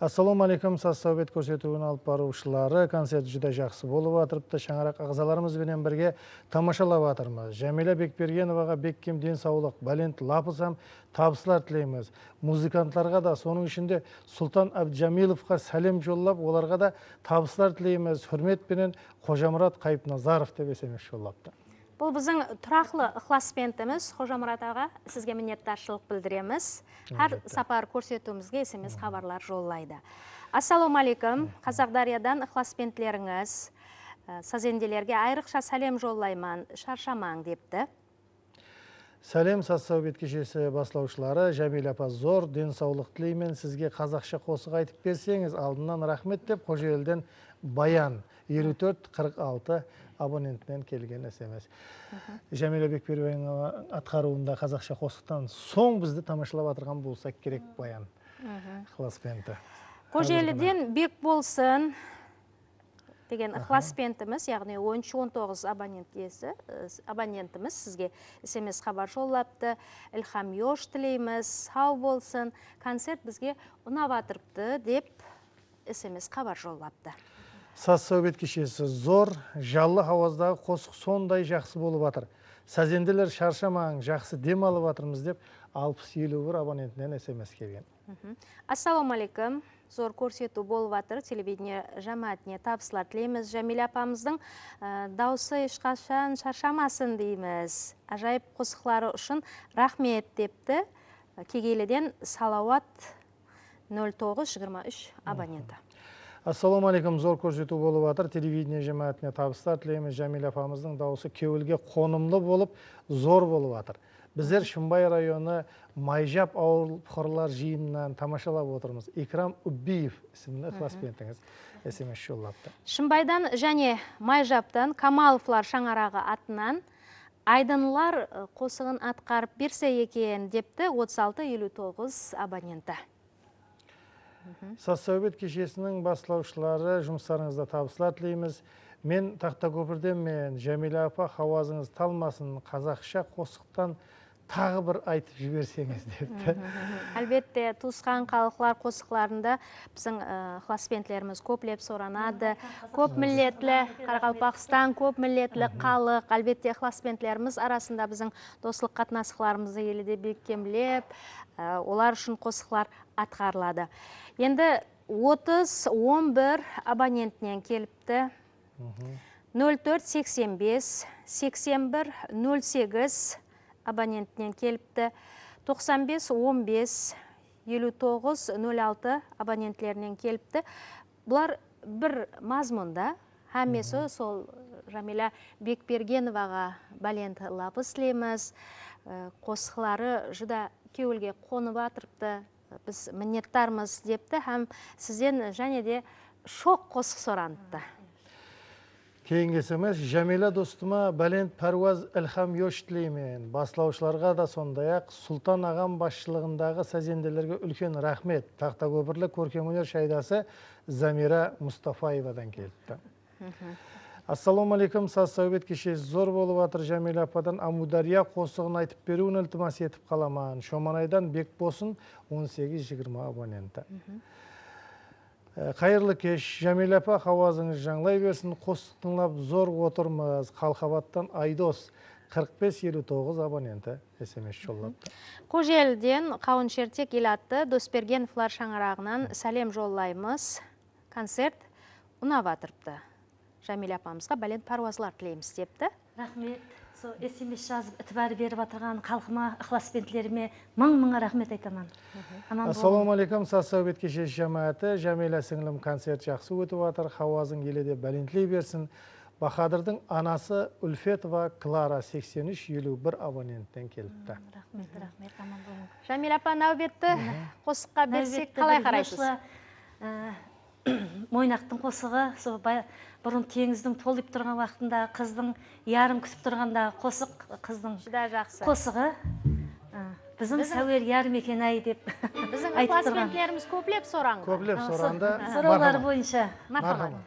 Ассаламу алейкум, сассаубет көрсетуін алып барушылары, концерт жүдә жақсы болып атырыпты, шаңарақ ағзаларымыз бенен бірге тамашалап атырмыз. Жәмилә Бекбергеноваға беккем денсаулық, бәлент лапысам табысылар тілейміз. Музыкантларға да, соның ішінде Сұлтан Абджамиловқа сәлем жоллап, оларға да табысылар тілейміз. Хүрмет бенен Қожамұрат Қайыпназаров деп SMS жоллапты. Бұл біздің тұрақлы ықыласпентіміз, Қожамұрат аға, сізге миннеттаршылық білдіреміз. Әр сапар көрсетуімізге SMS хабарлар жоллайды. Ассаламу алейкум, Қазақ-Дариядан ықыласпентлеріңіз, сазенделерге айрықша сәлем жоллайман, шаршамаң депті. Сәлем, сассаубет кешесі баслаушылары, Жәмилә апа зор денсаулық тілеймен, сізге қазақша қосық айтып берсеңіз, алдынан рахмет деп Қожелден Баян 54-46 абонентінен келген SMS. Жәмилә Бекбергенова атқаруында қазақша қосықтан соң бізді тамашалап атырған болсақ керек Баян. Ықыласпенті. Қожеліден бек болсын деген ықыласпентіміз, яғни 13-19 абонентіміз сізге SMS хабар жоллапты. Илхам Йош тілейміз, сау болсын, концерт бізге ұнап атырыпты деп SMS хабар жоллапты. Сассаубет кешесі зор, жаллы хауаздағы қосық сондай жақсы болып атыр. Сәзенделер шаршамаң, жақсы дем алып атырмыз деп 60-51 абонентінен SMS келген. Ассаламу алейкум, зор көрсету болып атыр, телевидение жамаатіне табысылар тілейміз. Жәмилә апамыздың дауысы ешқашан шаршамасын дейміз. Ажайып қосықлары үшін рахмет депті. Кегейліден Салауат 0923 абоненті. Ассаламу алейкум, зор көрсету болып атыр, телевидение жамаатіне табыстар тілейміз. Жәмилә апамыздың дауысы кеуілге қонымлы болып, зор болып атыр. Біздер Шымбай районы Майжап ауыл бұқарлар жиынынан тамашалап отырмыз. Икрам Убиев ісімді ықыласпентіңіз SMS жоллапты. Шымбайдан және Майжаптан Камаловлар шаңарағы атынан айдынлар қосығын атқарып берсе екен депті 36-59 абоненті. Сассаубет кешесінің баслаушылары, жұмыстарыңызда табысылар тілейміз. Мен Тақтакөпірден мен Жәмилә апа хауазыңыз талмасын, қазақша қосықтан тағы бір айтып жіберсеңіз депті. Әлбетте, туысқан қалықлар қосықларында біздің ықыласпентлеріміз көплеп соранады. Көп миллетлі Қарақалпақстан, көп миллетлі қалық. Әлбетте, ықыласпентлеріміз арасында біздің достық қатынасықларымызды еліде беккемлеп, олар үшін қосықлар атқарылады. Енді 30-11 абонентінен келіпті. 04-85, 81-08 абонентінен келіпті. 95-15, 59-06 абонентлерінен келіпті. Бұлар бір мазмұнда, әмесі сол Жәмилә Бекбергеноваға бәлент лапыс тілейміз. Қосықлары жүда кеуілге қонып атырыпты. Біз міннеттармыз депті, һәм сізден және де шоқ қосық соранды. Кейінгі SMS, Жәмилә достыма бәлент пәрваз Илхам Йош тілеймен. Баслаушыларға да сондай-ақ Сұлтан ағам басшылығындағы сәзенделерге үлкен рахмет. Тақтакөпірлі көркемөнер шайдасы Замира Мұстафаевадан келіпті. Ассаламу алейкум, сассаубет кешесі зор болып атыр. Жәмилә ападан Амудария қосығын айтып беруін ілтимас етіп қаламан. Шоманайдан бек босын 18-20 абоненті. Қайырлы кеш, Жәмилә апа, хауазыңыз жаңлай берсін, қосық тыңлап зор отырмыз. Қалқабаттан Айдос 45-59 абоненті SMS жоллапты. Қожелден Қауын Шертек ел атты Досбергеновлар шаңырағынан сәлем жоллаймыз. Концерт ұнап атырыпты. Жәмилә апамызға бәлент паруазлар тілейміз депті. Рахмет. SMS жазып, ітібәрі беріп атырған қалқыма, ықыласпентлеріме мың-мыңа рахмет айтаман. Ассаламу алейкум, сассаубет кешесі жамааты. Жәмилә сіңілім концерт жақсы өтіп атыр. Хауазың еледе бәлентлей берсін. Бахадырдың анасы Үлфетова Клара 83-51 абоненттен келіпті. Рахмет, аман болың. Жәмилә апа, нәубетті қосыққа берсек қалай қарайсыз? Мойнақтың қосығы, сол бұрын теңіздің толып тұрған уақытында қыздың ярым күсіп тұрғандағы қосық, қыздың қосығы. Біздің сәуер ярым екен ай деп Біздің айтып тұрған. классменттеріміз көплеп соранға. Көплеп соранда. Сұраулары бойынша. Мархамат.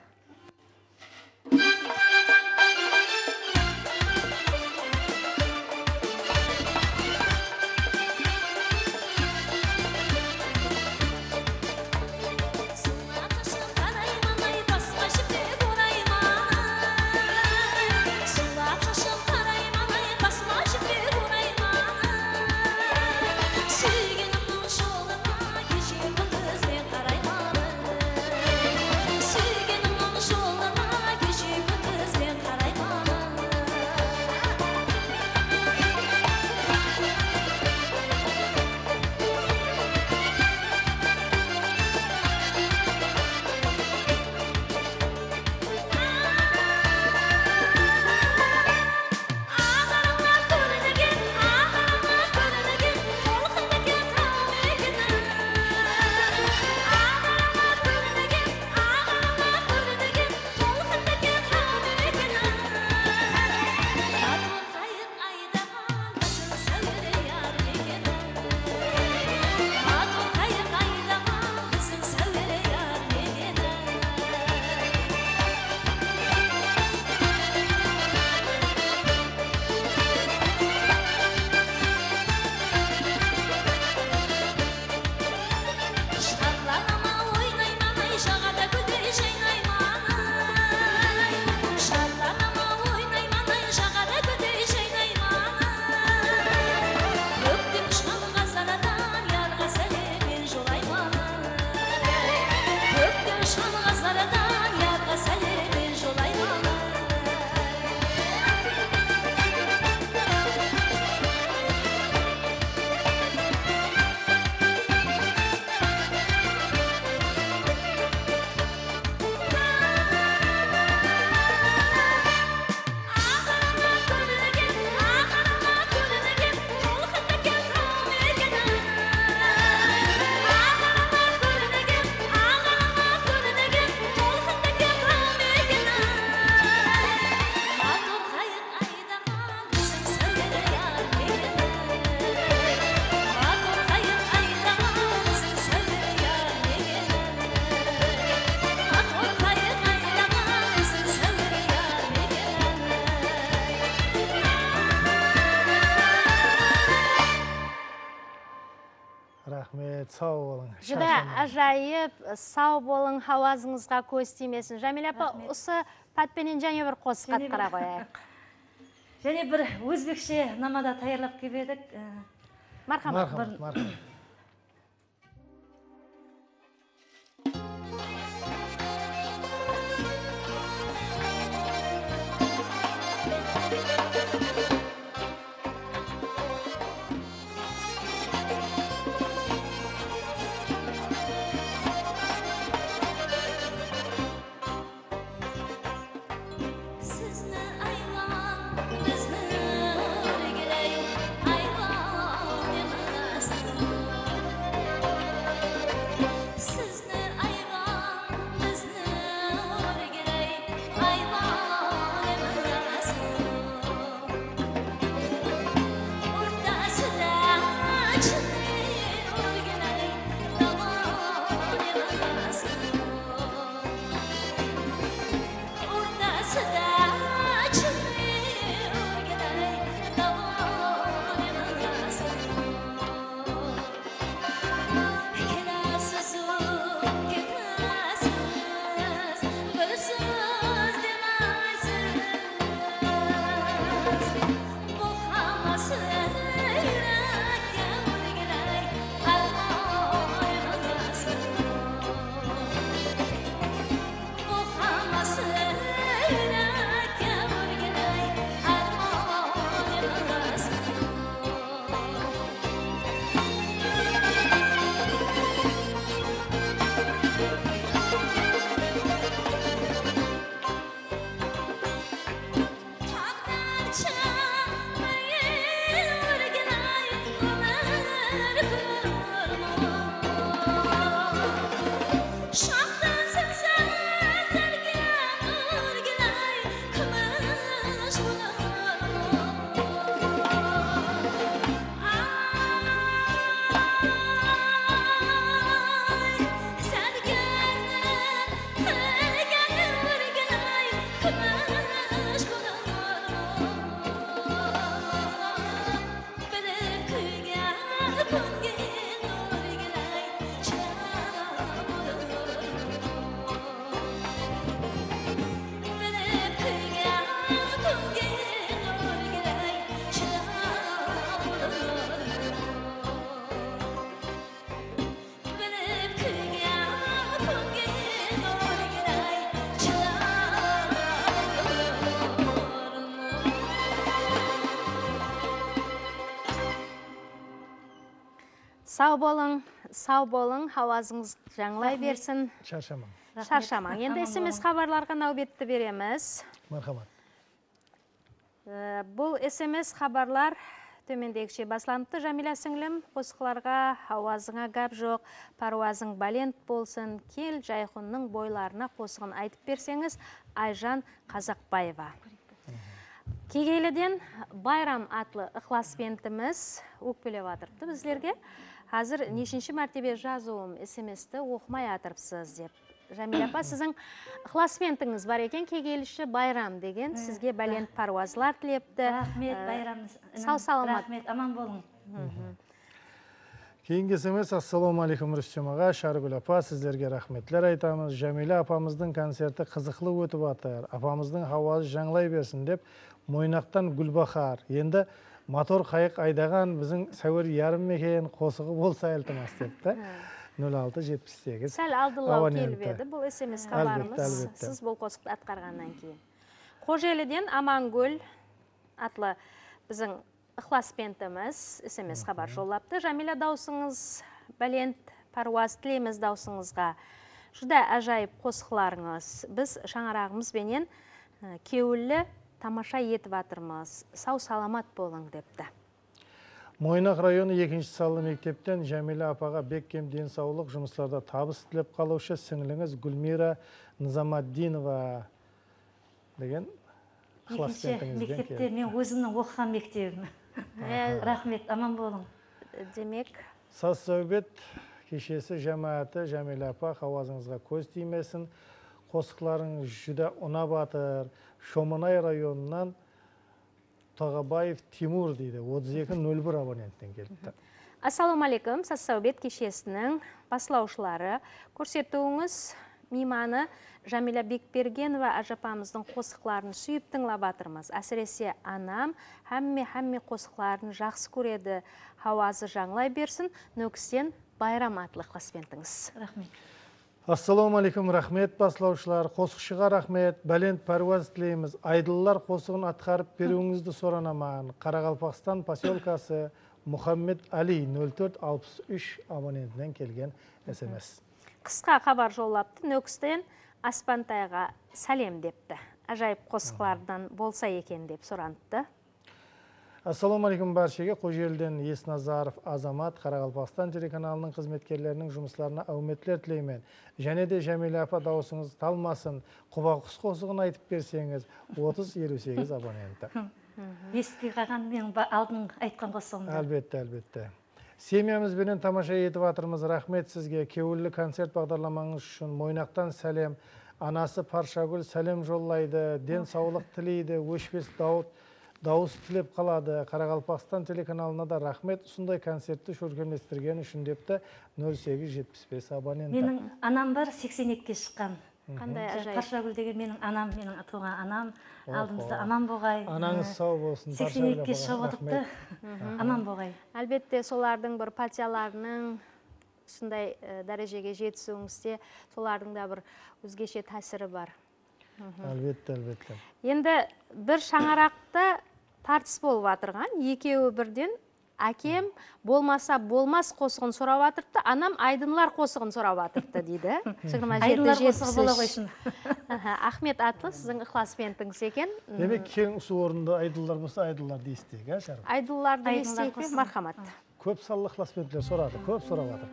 Рахмет, сау болың. Жүдә ажайып, сау болың, хауазыңызға көз тимесін. Жәмил апа, осы патпенен және бір қосып қатқара қояйық. Және бір өзбекше намада таярлап кебедік. Мархамат. Şahdan sen Сау болың, хауазыңыз жаңлай берсін. Шаршамаң. Шаршамаң. Енді SMS хабарларға нәубетті береміз. Мархамат. Бұл SMS хабарлар төмендегіше басыланыпты. Жамиля сіңлім, қосқыларға хауазыңа гәп жоқ, паруазың балент болсын, кел жайқынның бойларына қосығын айтып берсеңіз, Айжан Қазақбаева. Кегейліден Байрам атлы ықласпентіміз өкпелеп атырыпты біздерге. Қазір нешінші мәртебе жазуым SMS-ті оқымай атырыпсыз деп. Жамиля апа, сіздің ықласпентіңіз бар екен, кегейліші Байрам деген сізге бәлент паруазлар тілепті. Рахмет, Байрамыз. Сау саламат. Рахмет, аман болың. Кейінгі SMS, ассаламу алейкум Рүстем аға, Шаргүл апа, сіздерге рахметлер айтамыз. Жамиля апамыздың концерті қызықлы өтіп атыр. Апамыздың хауазы жаңлай берсін деп, Мойнақтан Гүлбахар. Енді мотор қайық айдаған біздің сәуір ярым мекен қосығы болса әлтімас депті. 0678. Сәл алдылау келіп еді. Бұл SMS хабарымыз сіз бұл қосықты атқарғаннан кейін. Қожеліден Амангүл атлы біздің ықласпентіміз SMS хабар жоллапты. Жамиля, даусыңыз бәлент паруаз тілеміз даусыңызға. Жүда әжайып қосықларыңыз. Біз шаңарағымызбенен кеуілі тамаша етіп атырмыз. Сау саламат болың депті. Мойнақ районы 2-ші салы мектептен Жамиля апаға беккем денсаулық жұмыстарда табыс тілеп қалушы сіңліңіз Гүлмира Низамаддинова деген ықласпентіңізден келді. Мектепте мен өзімнің оқыған мектебім. Рахмет, аман болың. Демек, Саз сәубет кешесі жамааты Жамиля апа хауазыңызға көз тимесін. Қосықларың жүда ұнап атыр. Шомынай районынан Тағабаев Тимур дейді, 3201 абоненттен келіпті. Ассаламу алейкум, Сассаубет кешесінің басылаушылары. Көрсетуіңіз мейманы Жамиля Бекбергенова ажапамыздың қосықларын сүйіп тыңлап атырмыз. Әсіресе анам әмме қосықларын жақсы көреді. Хауазы жаңлай берсін. Нөкістен Байрам атлы ықласпентіңіз. Рахмет. Ассаламу алейкум, рахмет басылаушылар. Қосықшыға рахмет, бәлент паруаз тілейміз. Айдылылар қосығын атқарып беруіңізді соранаман. Қарақалпақстан поселкасы Мұхаммед Али 0463 абонентінен келген SMS. Қысқа хабар жоллапты. Нөкістен Аспантайға сәлем депті. Ажайып қосықлардан болса екен деп сұранытты. Ассаламу алейкум баршеге. Қожелден Есназаров Азамат Қарақалпақстан телеканалының қызметкерлерінің жұмысларына әуметтілер тілеймен. Және де Жамиля апа даусыңыз талмасын. Құба-құс қосығын айтып берсеңіз 30-28 абоненті. Естігі қаған мен алдың айтқан қосығымды. Әлбетті. Семьямызбенен тамаша етіп атырмыз. Рахмет сізге. Кеуілі концерт бағдарламаңыз үшін Мойнақтан сәлем. Анасы Паршагүл сәлем жоллайды. Ден саулық тілейді. Өшпес дауыс тілеп қалады. Қарақалпақстан телеканалына да рахмет, ұсындай концертті көркемдестірген үшін депті 0875 абоненті. Менің анам бар 82-ке шыққан. Қандай ажайып. Паршагүл деген менің анам, менің туған анам. Алдымызда аман боғай. Анаңыз сау болсын. 82-ке шығып отырыпты. Аман боғай. Әлбетте солардың бір партияларының сондай дәрежеге жетісуіңізде солардың да бір өзгеше тәсірі бар. Әлбетті. Енді бір шаңарақта тартыс болып атырған, екеуі бірден әкем болмаса болмас қосығын сұрап атырды, анам айдынлар қосығын сұрап атырды дейді. Айдынлар қосығы бола қойсын. Ахмет атлы сіздің ықласпентіңіз екен. Демек, кең су орында айдылар болса, айдылар дейістейік, Шарып? Айдыларды естейік пе? Мархамат. Көп саллы ықласпентлер сұрады, көп сұрап атыр.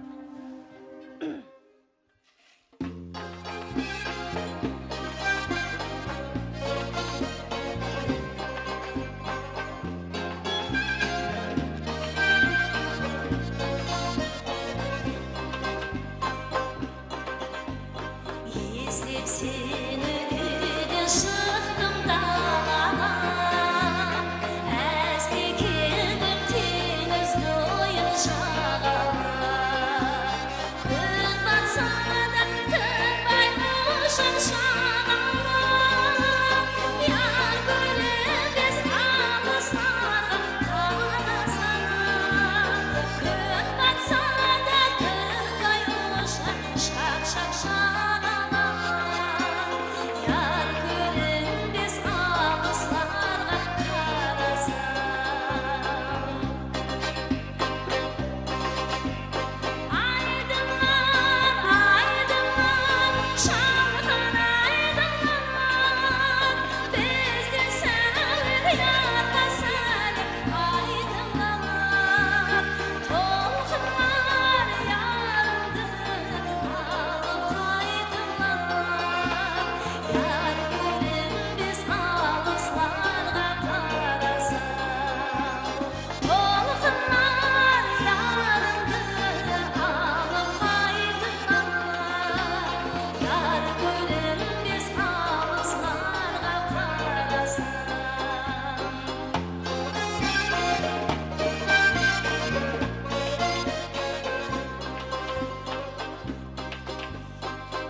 Yar gülüm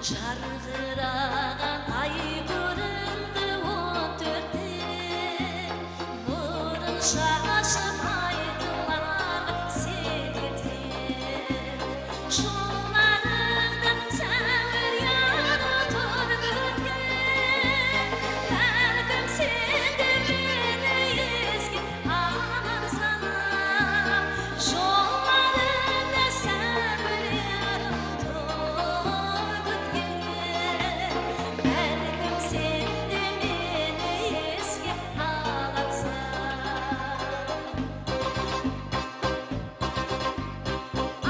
жарқыраған ай көрінді от төртте нұрын шашып айтыларға сергітер жолдарыңда сәуір яғы тұр күткен бәлкім сен де мені еске аларсың жолдарыңда сәуір яғы тұр күткен бәлкім сен де мені еске аларсың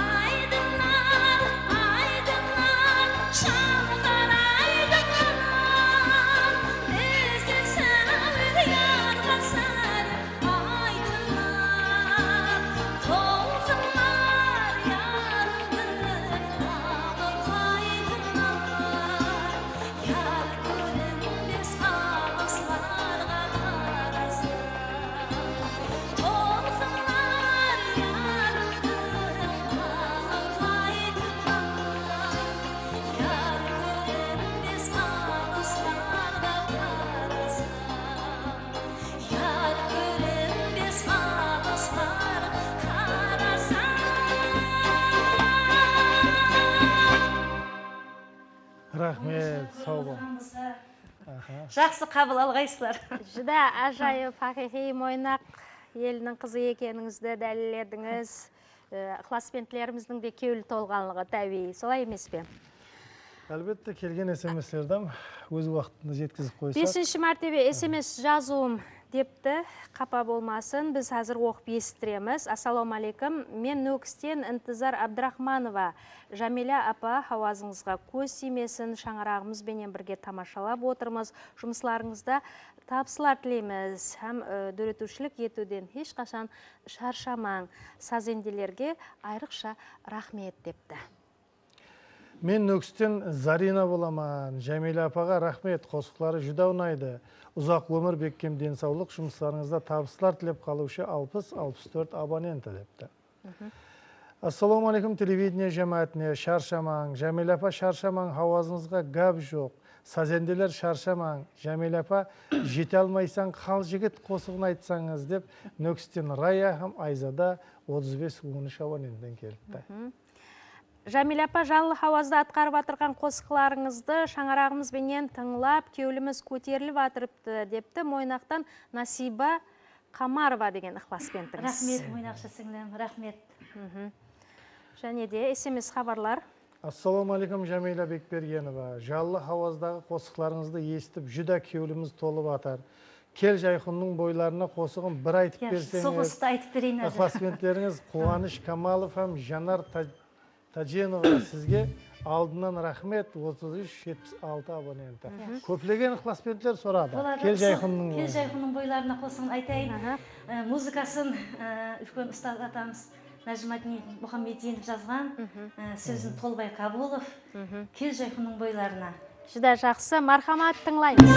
айдыннан айдыннан шалқар айдыннан бізде сәуір ярға сәлем айтыңдар толқынlar ярыңды алып қайтыңдар яр көрінбес алысларға қарасың толқынlar ярыңды алып қайтыңдар яр көрінбес алысларға қарасың яр көрінбес алысларға қарасың Рахмет, сау бол. жақсы қабыл алғайсыздар Жүдә ажайып хақиқи мойнақ елінің қызы екеніңізді дәлелдедіңіз. Ықыласпентлеріміздің де кеуілі толғанлығы тәуи. Солай емес пе? Әлбетте келген SMS-лерден өз уақытында жеткізіп қойсақ. 5-ші мәртебе SMS жазуым депті, қапа болмасын, біз қазір оқып естіреміз. Ассаламу алейкум, мен Нөкістен Интизар Абдрахманова. Жамиля апа, хауазыңызға көз тимесін, шаңырағымызбенен бірге тамашалап отырмыз. Жұмысларыңызда табысылар тілейміз. Һәм дөретушілік етуден ешқашан шаршамаң. Сазенделерге айрықша рахмет депті. Мен Нөкістен Зарина боламан. Жамиля апаға рахмет, қосықлары жүдә ұнайды. Ұзақ өмір беккем денсаулық, жұмыстарыңызда табыстар тілеп қалушы 60-64 абоненті депті. Ассаламу алейкум, телевидение жамаатіне шаршамаң. Жамиля апа шаршамаң, хауазыңызға гап жоқ. Сазенделер шаршамаң. Жамиля апа жете алмайсаң, қал жігіт қосығын айтсаңыз деп Нөкістен Рая һәм Айзада 35-13 абоненттен келіпті. Жамиля апа жанлы хауазда атқарып атырған қосықларыңызды шаңырағымызбенен тыңлап, кеуліміз көтеріліп атырыпты депті. Мойнақтан Насиба Қамарова деген ықыласпентіңіз. рахмет мойнақшы сіңлім рахмет Және де SMS хабарлар. Ассаламу алейкум, Жамиля Бекбергенова. Жаллы хауаздағы қосықларыңызды естіп, жүдә кеуліміз толып атар. Кел жайхынның бойларына қосығын бір айтып берсеңіз. соғысты айтып берейін әзір Ықыласпенттеріңіз Қуаныш Камалов һәм Жанар Таженова сізге алдынан рахмет 33-76 абоненті. Көплеген ықыласпенттер сұрады. Кел жайхынның бойларына қосығын айтайын. Музыкасын үлкен ұстаз атамыз Нәжімәдін Мұхаммединов жазған, сөзін Толбай Қабулов, кел жайхынның бойларына. Жүдә жақсы, мархамат тыңлаймыз.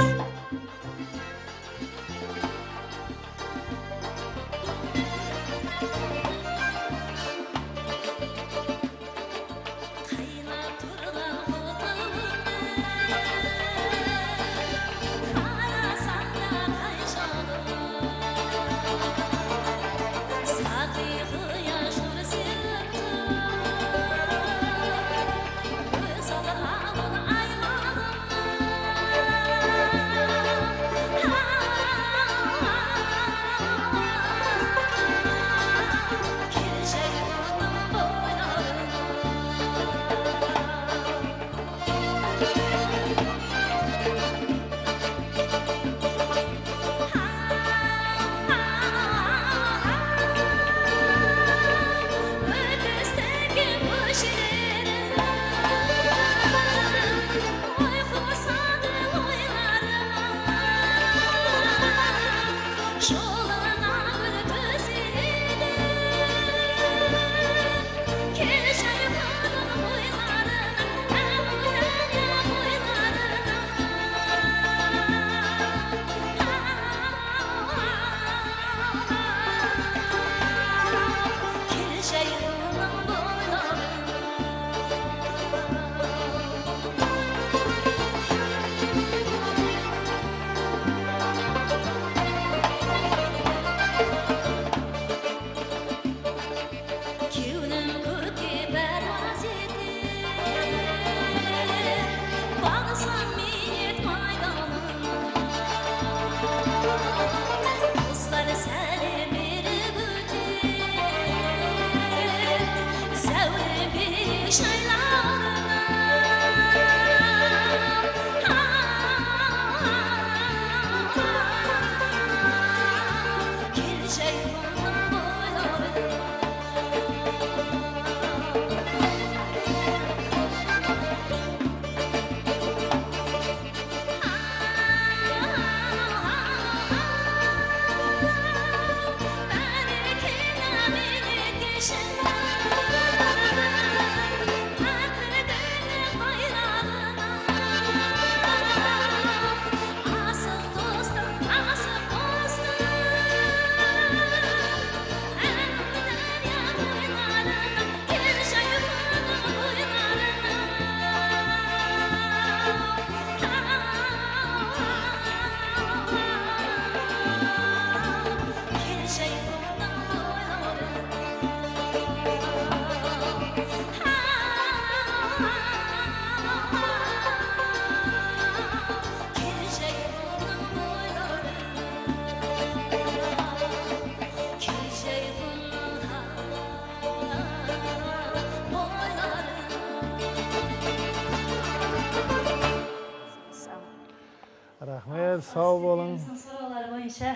Рахмет, сау болың. Сұраулар бойынша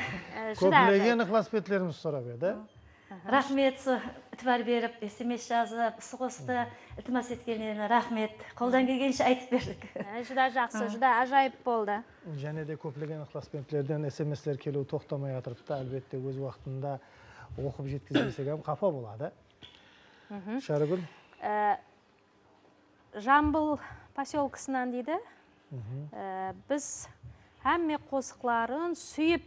Көплеген ықыласбеттеріміз сұрап еді. рахмет, ітібар беріп, SMS жазып, қосты, ілтимас еткеніне рахмет. Қолдан келгенше айтып бердік. Жүда жақсы, жүда ажайып болды. Және де көплеген ықыласбеттерден SMS-лер келу тоқтамай атырыпты. Әлбетте өз уақытында оқып жеткізбесек қапа болады. Шарыгүл? Жамбыл поселкісінен дейді. Біз әмме қосықларын сүйіп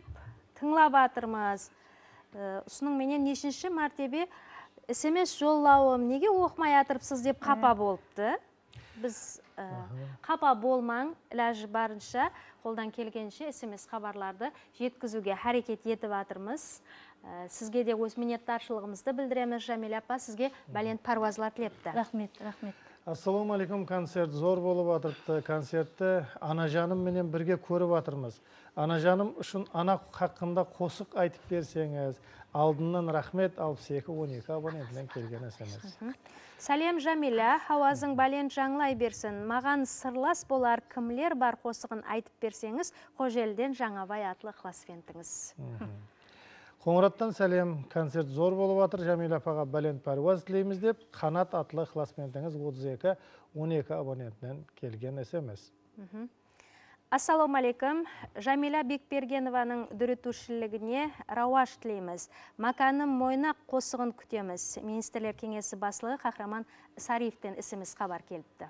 тыңлап атырмыз. Ұсының менен нешінші мәртебе SMS жоллауым неге оқымай атырыпсыз деп қапа болыпты. Біз қапа болмаң, ләжі барынша қолдан келгенше SMS хабарларды жеткізуге әрекет етіп атырмыз. Сізге де өз миннеттаршылығымызды білдіреміз. Жәмила апа, сізге бәлент паруазлар тілепті. Рахмет, рахмет. Ассалаумалейкум, концерт зор болып атырыпты. Концертті ана жаным менен бірге көріп атырмыз. Ана жаным үшін ана хақында қосық айтып берсеңіз, алдынан рахмет 62-12 абонентінен келген SMS. Сәлем Жәмила, хауазың бәлен жаңлай берсін. Маған сырлас болар кімлер бар қосығын айтып берсеңіз, Қожелден Жаңабай атлы ықыласбентіңіз. Қоңыраттан сәлем, концерт зор болып атыр. Жәмила апаға бәлен паруаз тілейміз деп, Қанат атлы ықыласбентіңіз 32-12 абонентінен келген SMS. Ассалаумалейкум, Жәмила Бекбергенованың дүрітушілігіне рауаш тілейміз. Маканым Мойнақ қосығын күтеміз. Министрлер кеңесі басылығы Қахраман Сариевтен SMS хабар келіпті.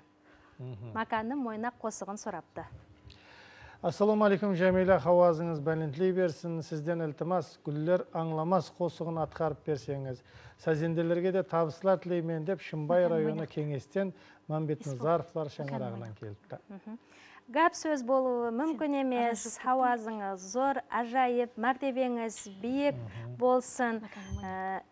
Маканым Мойнақ қосығын сұрапты. Ассалаумалейкум, Жәмила, хауазыңыз бәлінтлей берсін. Сізден ілтімас, гүллер аңламас қосығын атқарып берсеңіз. Сәзенделерге де табысылар тілеймен деп Шымбай районы кеңестен Мамбет Назаровлар шаңырағынан келіпті. Гәп сөз болуы мүмкін емес, хауазыңыз зор, ажайып, мәртебеңіз биік болсын.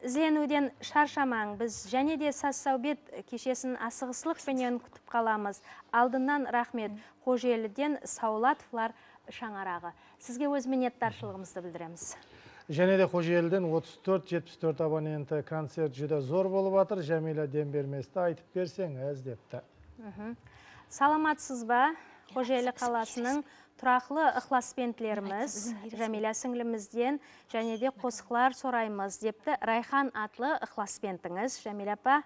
Ізленуден шаршамаң, біз және де Сассаубет кешесін асығыслық пенен күтіп қаламыз. Алдынан рахмет, Қожеліден Саулатовлар шаңарағы. Сізге өз миннеттаршылығымызды білдіреміз. Және де Қожеліден 34-74 абоненті концерт жүді зор болып атыр. Жәмила Демберместі айтып берсеңіз депті. Саламатсыз ба? Қожелі қаласының тұрақлы ықыласпентлеріміз, Жәмила сіңлімізден және де қосықлар сораймыз депті. Райхан атлы ықыласпентіңіз, Жәмила апа.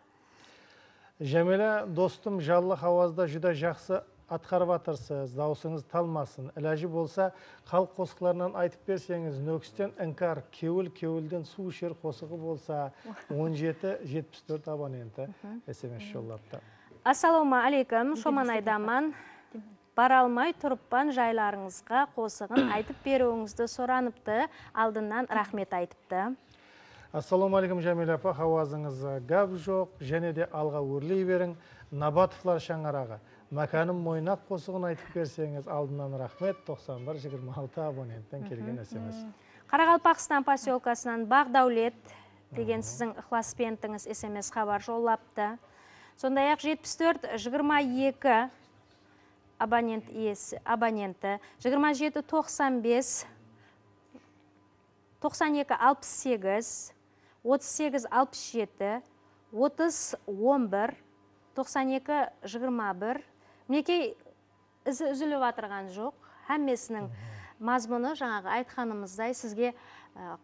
Жәмила, достым, жаллы хауазда жүда жақсы атқарып атырсыз, даусыңыз талмасын. Іләжі болса, халық қосықларынан айтып берсеңіз, нөкістен іңкар, кеуілден су ішер қосығы болса, 17-74 абоненті SMS жоллапты. Ассалауму алейкум, Шоман Айдаман. Бара алмай тұрыппан жайларыңызға қосығын айтып беруіңізді сораныпты, алдынан рахмет айтыпты. Ассалаумалейкум, Жәмила апа, хауазыңыз гәп жоқ, және де алға өрлей берің. Набатовлар шаңарағы. Маканым Мойнақ қосығын айтып берсеңіз, алдынан рахмет, 91-26 абоненттен келген SMS. Қарақалпақстан поселкасынан Бағдаулет деген сіздің ықыласпентіңіз SMS хабар жоллапты. Сондай-ақ 74-22 абоненті 27-95 92-68 38-67 30-11 92-21 мінекей ізі үзіліп атырған жоқ. Әммесінің мазмұны жаңағы айтқанымыздай сізге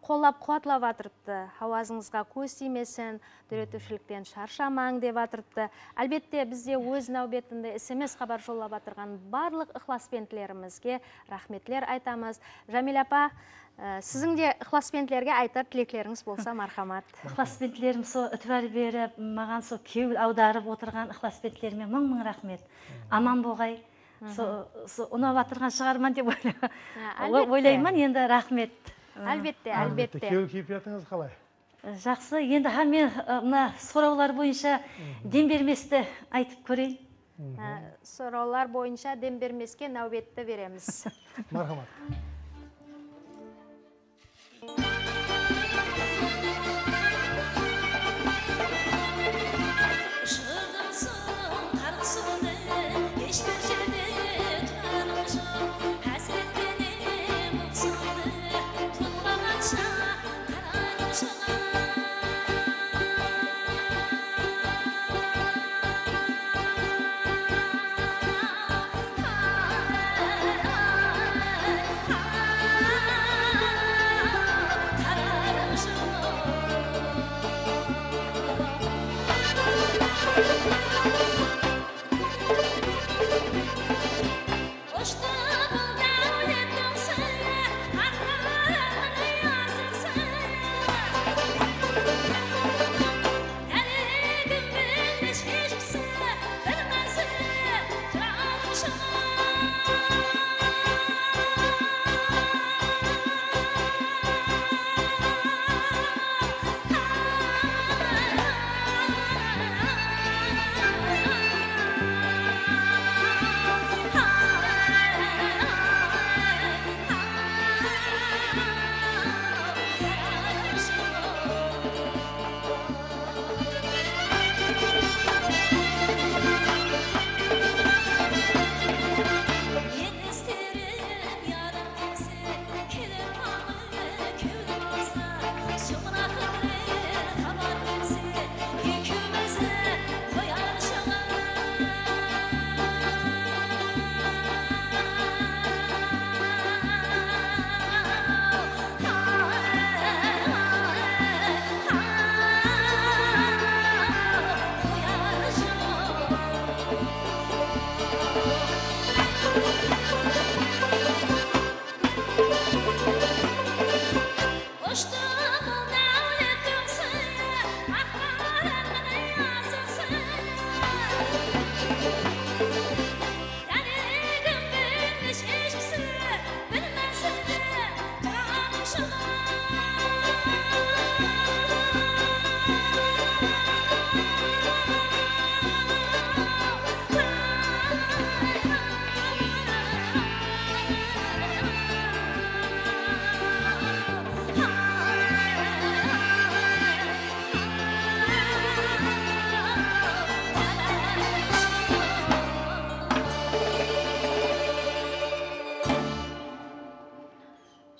қолап қуатлап атырыпты. Хауазыңызға көз тимесін, дүретушіліктен шаршамаң деп атырыпты. Әлбетте бізде өз нәубетінде SMS хабар жоллап атырған барлық ықыласпентлерімізге рахметлер айтамыз. Жәмила апа, сіздің де ықыласпентлерге айтар тілеклеріңіз болса мархамат. Ықыласпентлерім со үтібар беріп, маған со кеуіл аударып отырған ықыласпентлеріме мың рахмет. Аман болғай. Ұнап атырған шығарман деп ойлаймын, енді рахмет. Әлбетте. Кеуіл кейпиятыңыз қалай? Жақсы, енді мен сұраулар бойынша дем берместі айтып көрейін. Сұраулар бойынша дем бермеске нәубетті береміз. Мархамат.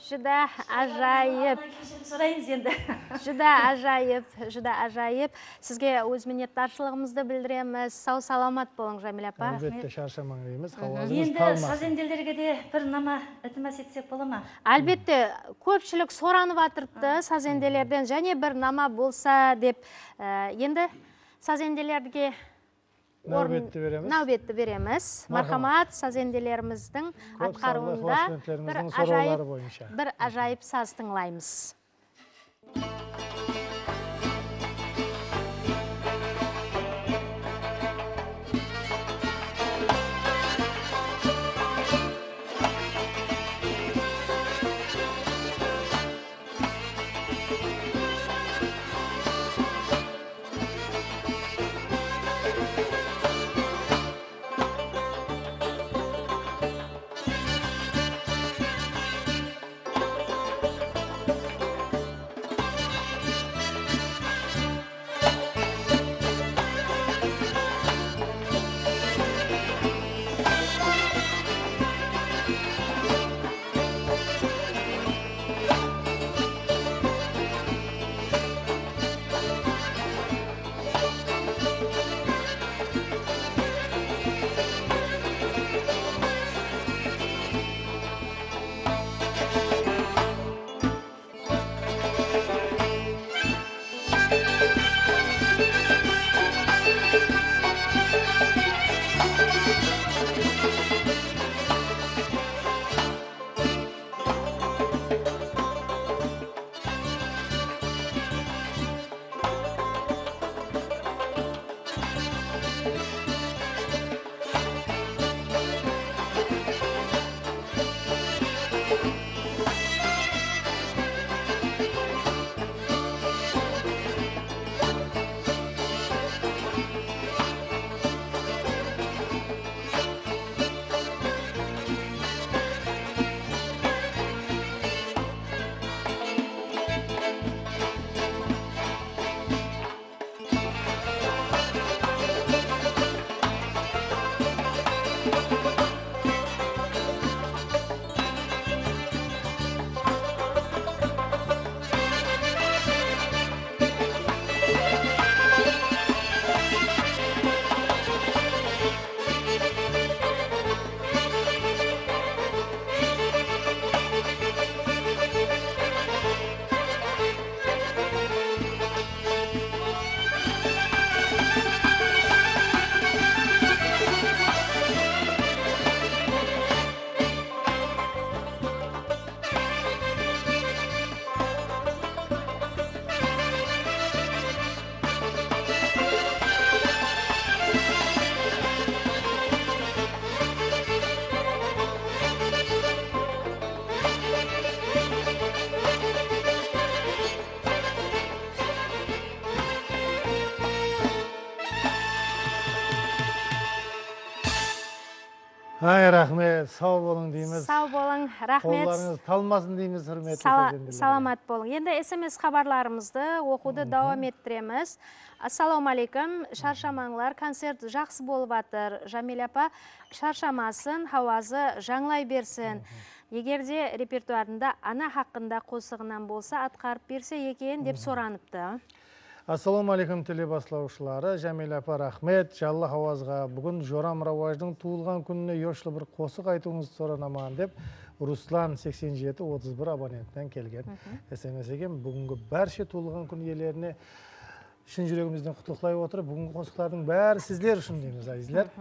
Juda ajoyib. Сұраймыз енді. Juda ajoyib. Sizge o'z minnatdorchiligimizni bildiramіз. Sağ salomat bo'ling, Jamila apа. Әлбетте шаршамаң дейміз. Хауазыңыз Енді талмасын. сазенделерге де бір нама ілтимас етсек бола ма? Әлбетте, көпшілік соранып атырыпты сазенделерден, және бір нама болса деп. Енді сазенделерге нәубетті береміз. Мархамат, сазенделеріміздің атқаруында бір ажайып саз тыңлаймыз. Ай, рахмет, сау болың дейміз. Сау болың, рахмет. Қолдарыңыз талмасын дейміз, құрметті сазенделер. Саламат болың. Енді SMS хабарларымызды оқуды давам еттіреміз. Ассаламу алейкум, шаршамаңлар, концерт жақсы болып атыр. Jamila апа, шаршамасын, хауазы жаңлай берсін. Егерде репертуарында ана хақында қосығынан болса, атқарып берсе екен деп сұраныпты. Ассаламу алейкум телебаслаушылары, Jamila апа рахмет, жаллы хауазға бүгін Жорам Раваждың туылған күніне ешлі бір қосық айтуыңызды соранаман деп Руслан 87-31 абоненттен келген. SMS екен, бүгінгі бәрше туылған күн иелеріне шын жүрегімізден құттықтай отырып, бүгінгі қосықтардың бәрі сіздер үшін дейміз, әзіздер.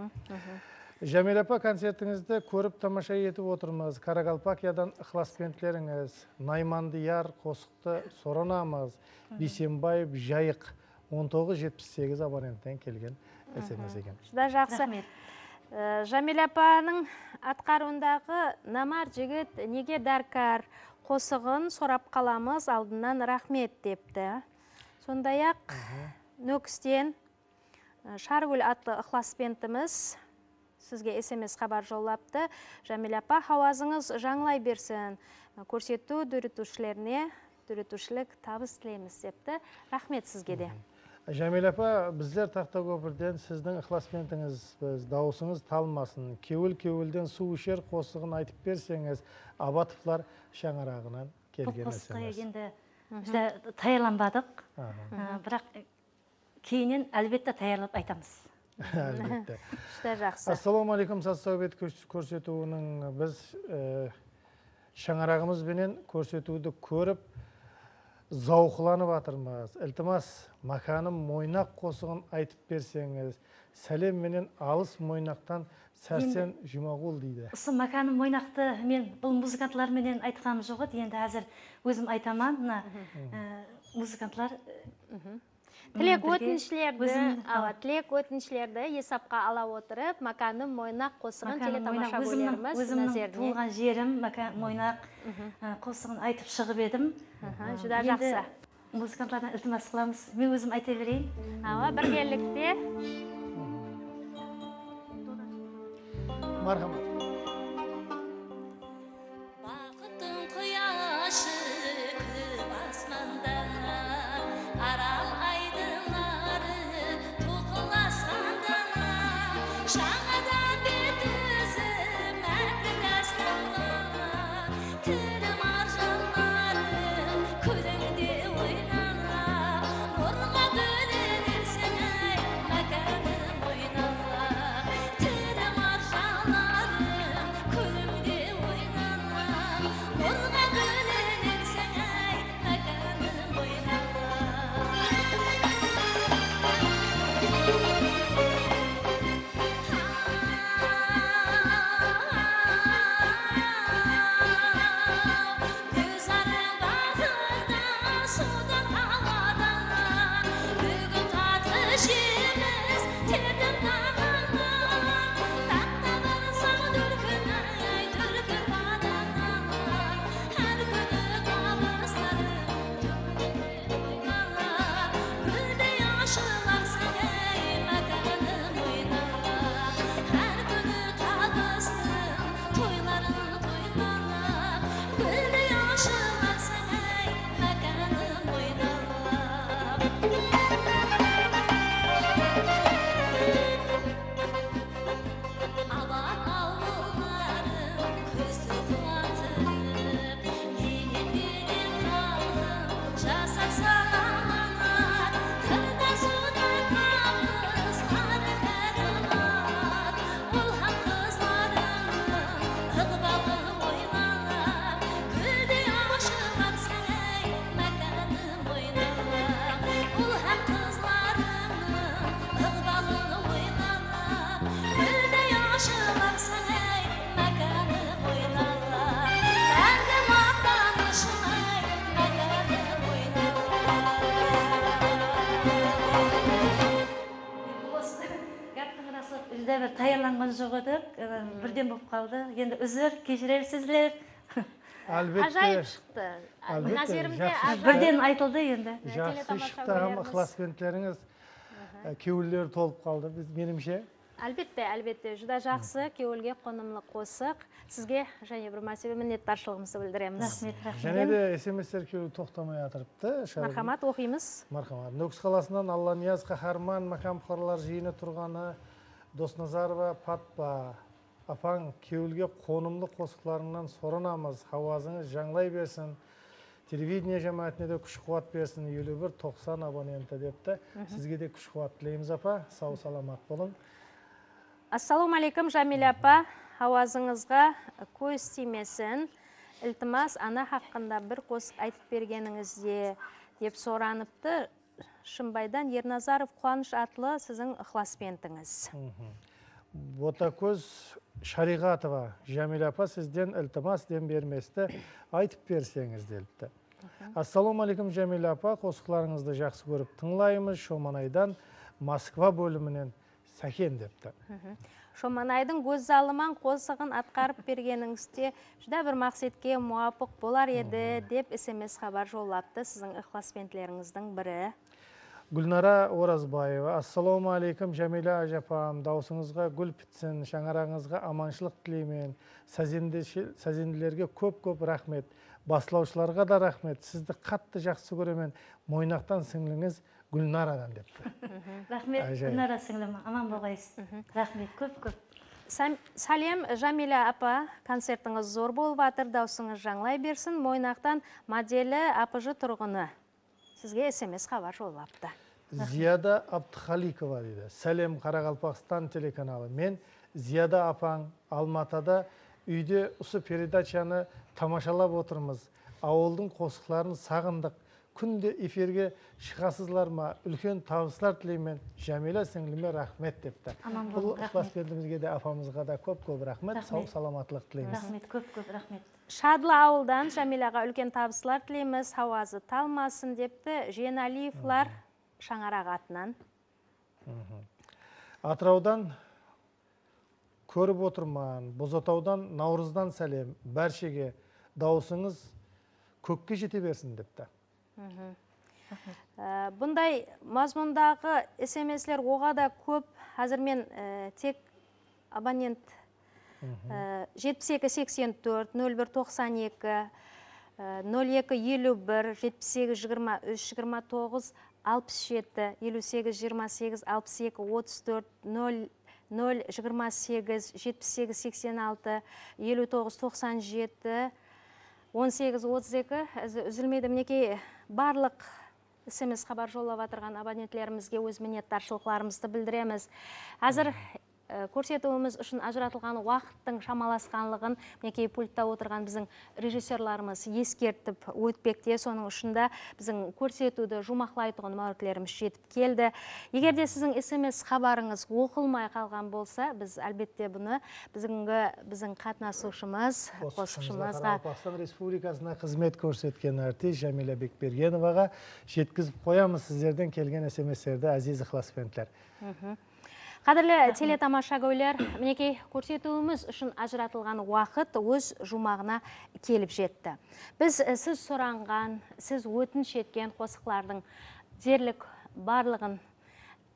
Жәмил апа, концертіңізді көріп тамаша етіп отырмыз. Каракалпакиядан ықыласпентлеріңіз, Наймандияр, Қосықты, Соранамыз, Бейсенбаев, Жайық 1978 абоненттен келген SMS екен. Шыда жақсы. Жәмил апаның атқаруындағы намар жігіт неге дәркар қосығын сорап қаламыз, алдынан рахмет депті. Сондай-ақ Нөкістен Шаргүл атты ықыласпентіміз сізге SMS хабар жоллапты. Жәмил апа, хауазыңыз жаңлай берсін. Көрсету дүрітушілеріне дүрітушілік табыс тілейміз депті. Рахмет сізге де. Жәмил апа, біздер Тақтакөпірден сіздің ықыласпентіңіз, дауысыңыз талмасын. Кеуіл-кеуілден су ішер қосығын айтып берсеңіз, Абатовлар шаңырағынан келген қосыққа енді таярланбадық, бірақ кейінен әлбетте таярлап айтамыз. Әлбетте. Шыда жақсы. Ассаламалейкум, сассаует көрсетуінің біз шаңырағымызбенен көрсетуді көріп, зауқыланып атырмыз. Ілтімас, маканым мойнақ қосығын айтып берсеңіз, сәлем менен алыс мойнақтан сәрсен Жұмағұл дейді. Осы маканым мойнақты мен бұл музыкантлар менен айтқам жоқ еді, енді әзір өзім айтаман. Музыкантлар Тілек өтінішілерді есапқа ала отырып, маканым мойнақ қосығын телетамаша бөлеріміз. Өзімнің туылған жерім, мойнақ қосығын айтып шығып едім. Жүда жақсы. Музыкантлардан ілтимас қыламыз. Мен өзім айта берейін. Біргелікте. Мархамат. Таярланған жоқ еді, бірден болып қалды. Енді үзір, кешірерсіздер. Ажайып шықты. Бірден айтылды енді. Жақсы шықты, ықыласпентлеріңіз кеуілдер толып қалды, менімше. Әлбетте, жүда жақсы, кеуілге қонымлы қосық. Сізге және бір мәселе мінеттаршылығымызды білдіреміз. Және де SMS-тер кеуілі тоқтамай атырыпты. Мархамат, оқимыз. Мархамат. Нөкіс қаласынан Алланияз Қахарман, Макам қорлар жиыны тұрғаны, Досназарова Патпа, апаң кеуілге қонымлы қосықларынан соранамыз, хауазыңыз жаңлай берсін, телевидение жамаатіне де күш қуат берсін, 51-90 абоненті депті. Сізге де күш қуат тілейміз, апа, сау саламат болың. Ассалаумалейкум, Жәмил апа, хауазыңызға көз тимесін, ілтімас ана хақында бір қосық айтып бергеніңізде деп сораныпты. Шымбайдан Ерназаров Қуаныш атлы сіздің ықыласпентіңіз. Ботакөз Шариғатова Жәмила апа сізден ілтимас дем берместі айтып берсеңіз деліпті. Ассаламу алейкум Жәмила апа, қосықларыңызды жақсы көріп тыңлаймыз. Шоманайдан Москва бөлімінен Сәкен депті. Шоманайдың көз залыман қосығын атқарып бергеніңізде жүдә бір мақсетке муапық болар еді деп SMS хабар жоллапты сіздің ықласпентлеріңіздің бірі. Гүлнара Оразбаева, ассаламу алейкум Жәмила ажапам, даусыңызға гүл бітсін, шаңырағыңызға аманшылық тілеймен, сәзенділерге көп-көп рахмет, басылаушыларға да рахмет, сізді қатты жақсы көремен, Мойнақтан сіңліңіз Гүлнарадан депті. Рахмет, Гүлнара сіңлім, аман болғайсыз. Рахмет, көп-көп. Салем, Жәмила апа, концертіңіз зор болып атыр, даусыңыз жаңлай берсін, Мойнақтан моделі апыжы тұрғыны. Сізге SMS хабар жоллапты. Зияда Абдхаликова дейді. Сәлем, Қарақалпақстан телеканалы. Мен Зияда апаң Алматада үйде осы передачаны тамашалап отырмыз. Ауылдың қосықларын сағындық. Күнде эфирге шығасызлар ма? Үлкен табыстар тілеймен. Жәмила сіңліме рахмет депті. Бұл ықласпендімізге де апамызға да көп-көп рахмет. Сау саламатлық тілейміз. Рахмет, көп-көп рахмет. Шадлы ауылдан Жәмилаға үлкен табыстар тілейміз, хауазы талмасын депті. Женалиевлар Шаңарақ атынан. Атыраудан көріп отырман, Бозатаудан Наурыздан сәлем, бәршеге даусыңыз көкке жете берсін депті. Бұндай мазмұндағы SMS-лер оға да көп. Қазір мен тек абонент 72-84, 01-92, 02-51, 78-23-29, 67, 58-28, 62-34, 0-28, 78-86, 59-97, 18-32, үзілмейді мінекей барлық SMS хабар жоллап атырған абонентлерімізге өз миннеттаршылықларымызды білдіреміз. Әзір көрсетуіміз үшін ажыратылған уақыттың шамаласқанлығын мінекей пультта отырған біздің режиссерларымыз ескертіп өтпекте. Соның үшінде біздің көрсетуді жұмақлайтұғын мәуітлеріміз жетіп келді. Егер де сіздің SMS хабарыңыз оқылмай қалған болса, біз әлбетте бұны біздің қатынасушымыз, қосықшымызға Қазақстан Республикасына қызмет көрсеткен артист Жәмила Бекбергеноваға жеткізіп қоямыз сіздерден келген SMS-терді, әзиз ықласпентлер. Қадірлі телетамаша көйлер, мінекей көрсетуіміз үшін ажыратылған уақыт өз жұмағына келіп жетті. Біз сіз сұранған, сіз өтініш еткен қосықлардың дерлік барлығын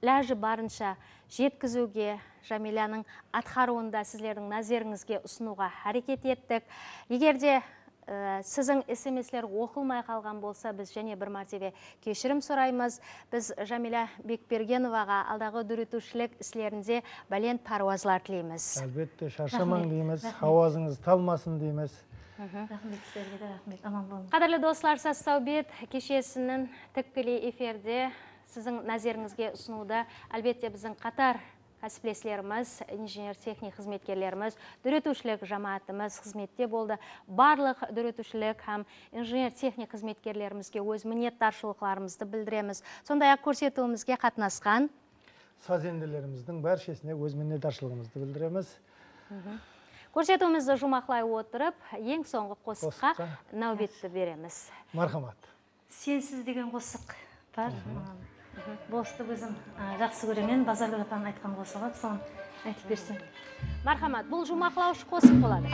ләжі барынша жеткізуге, Жәмиланың атқаруында сіздердің назеріңізге ұсынуға әрекет еттік. Егер де сіздің SMS-лер оқылмай қалған болса, біз және бір мәртебе кешірім сұраймыз. Біз Жәмила Бекбергеноваға алдағы дүретушілік іслерінде бәлен паруазлар тілейміз. Әлбетте, шаршамаң дейміз, хауазыңыз талмасын дейміз. Рахмет сіздерге де рахмет, аман болыңыз. Қадірлі достар, Саубет кешесінің тікелей эфирде сіздің назеріңізге ұсынуда әлбетте біздің қатар кәсіптестеріміз, инженер-техник қызметкерлеріміз, дүретушілік жамаатымыз қызметте болды. Барлық дүретушілік һәм инженер-техник қызметкерлерімізге өз миннеттаршылықларымызды білдіреміз. Сондай-ақ көрсетуімізге қатынасқан сазенділеріміздің бәршесіне өз миннеттаршылығымызды білдіреміз. Көрсетуімізді жұмақлай отырып, ең соңғы қосыққа нәубетті береміз. Мархамат. Сенсіз деген қосық бар. Босты өзім жақсы көремен, Базаргүл апаның айтқан қосығы, соны айтып берсем. Мархамат, бұл жұмақлаушы қосық болады.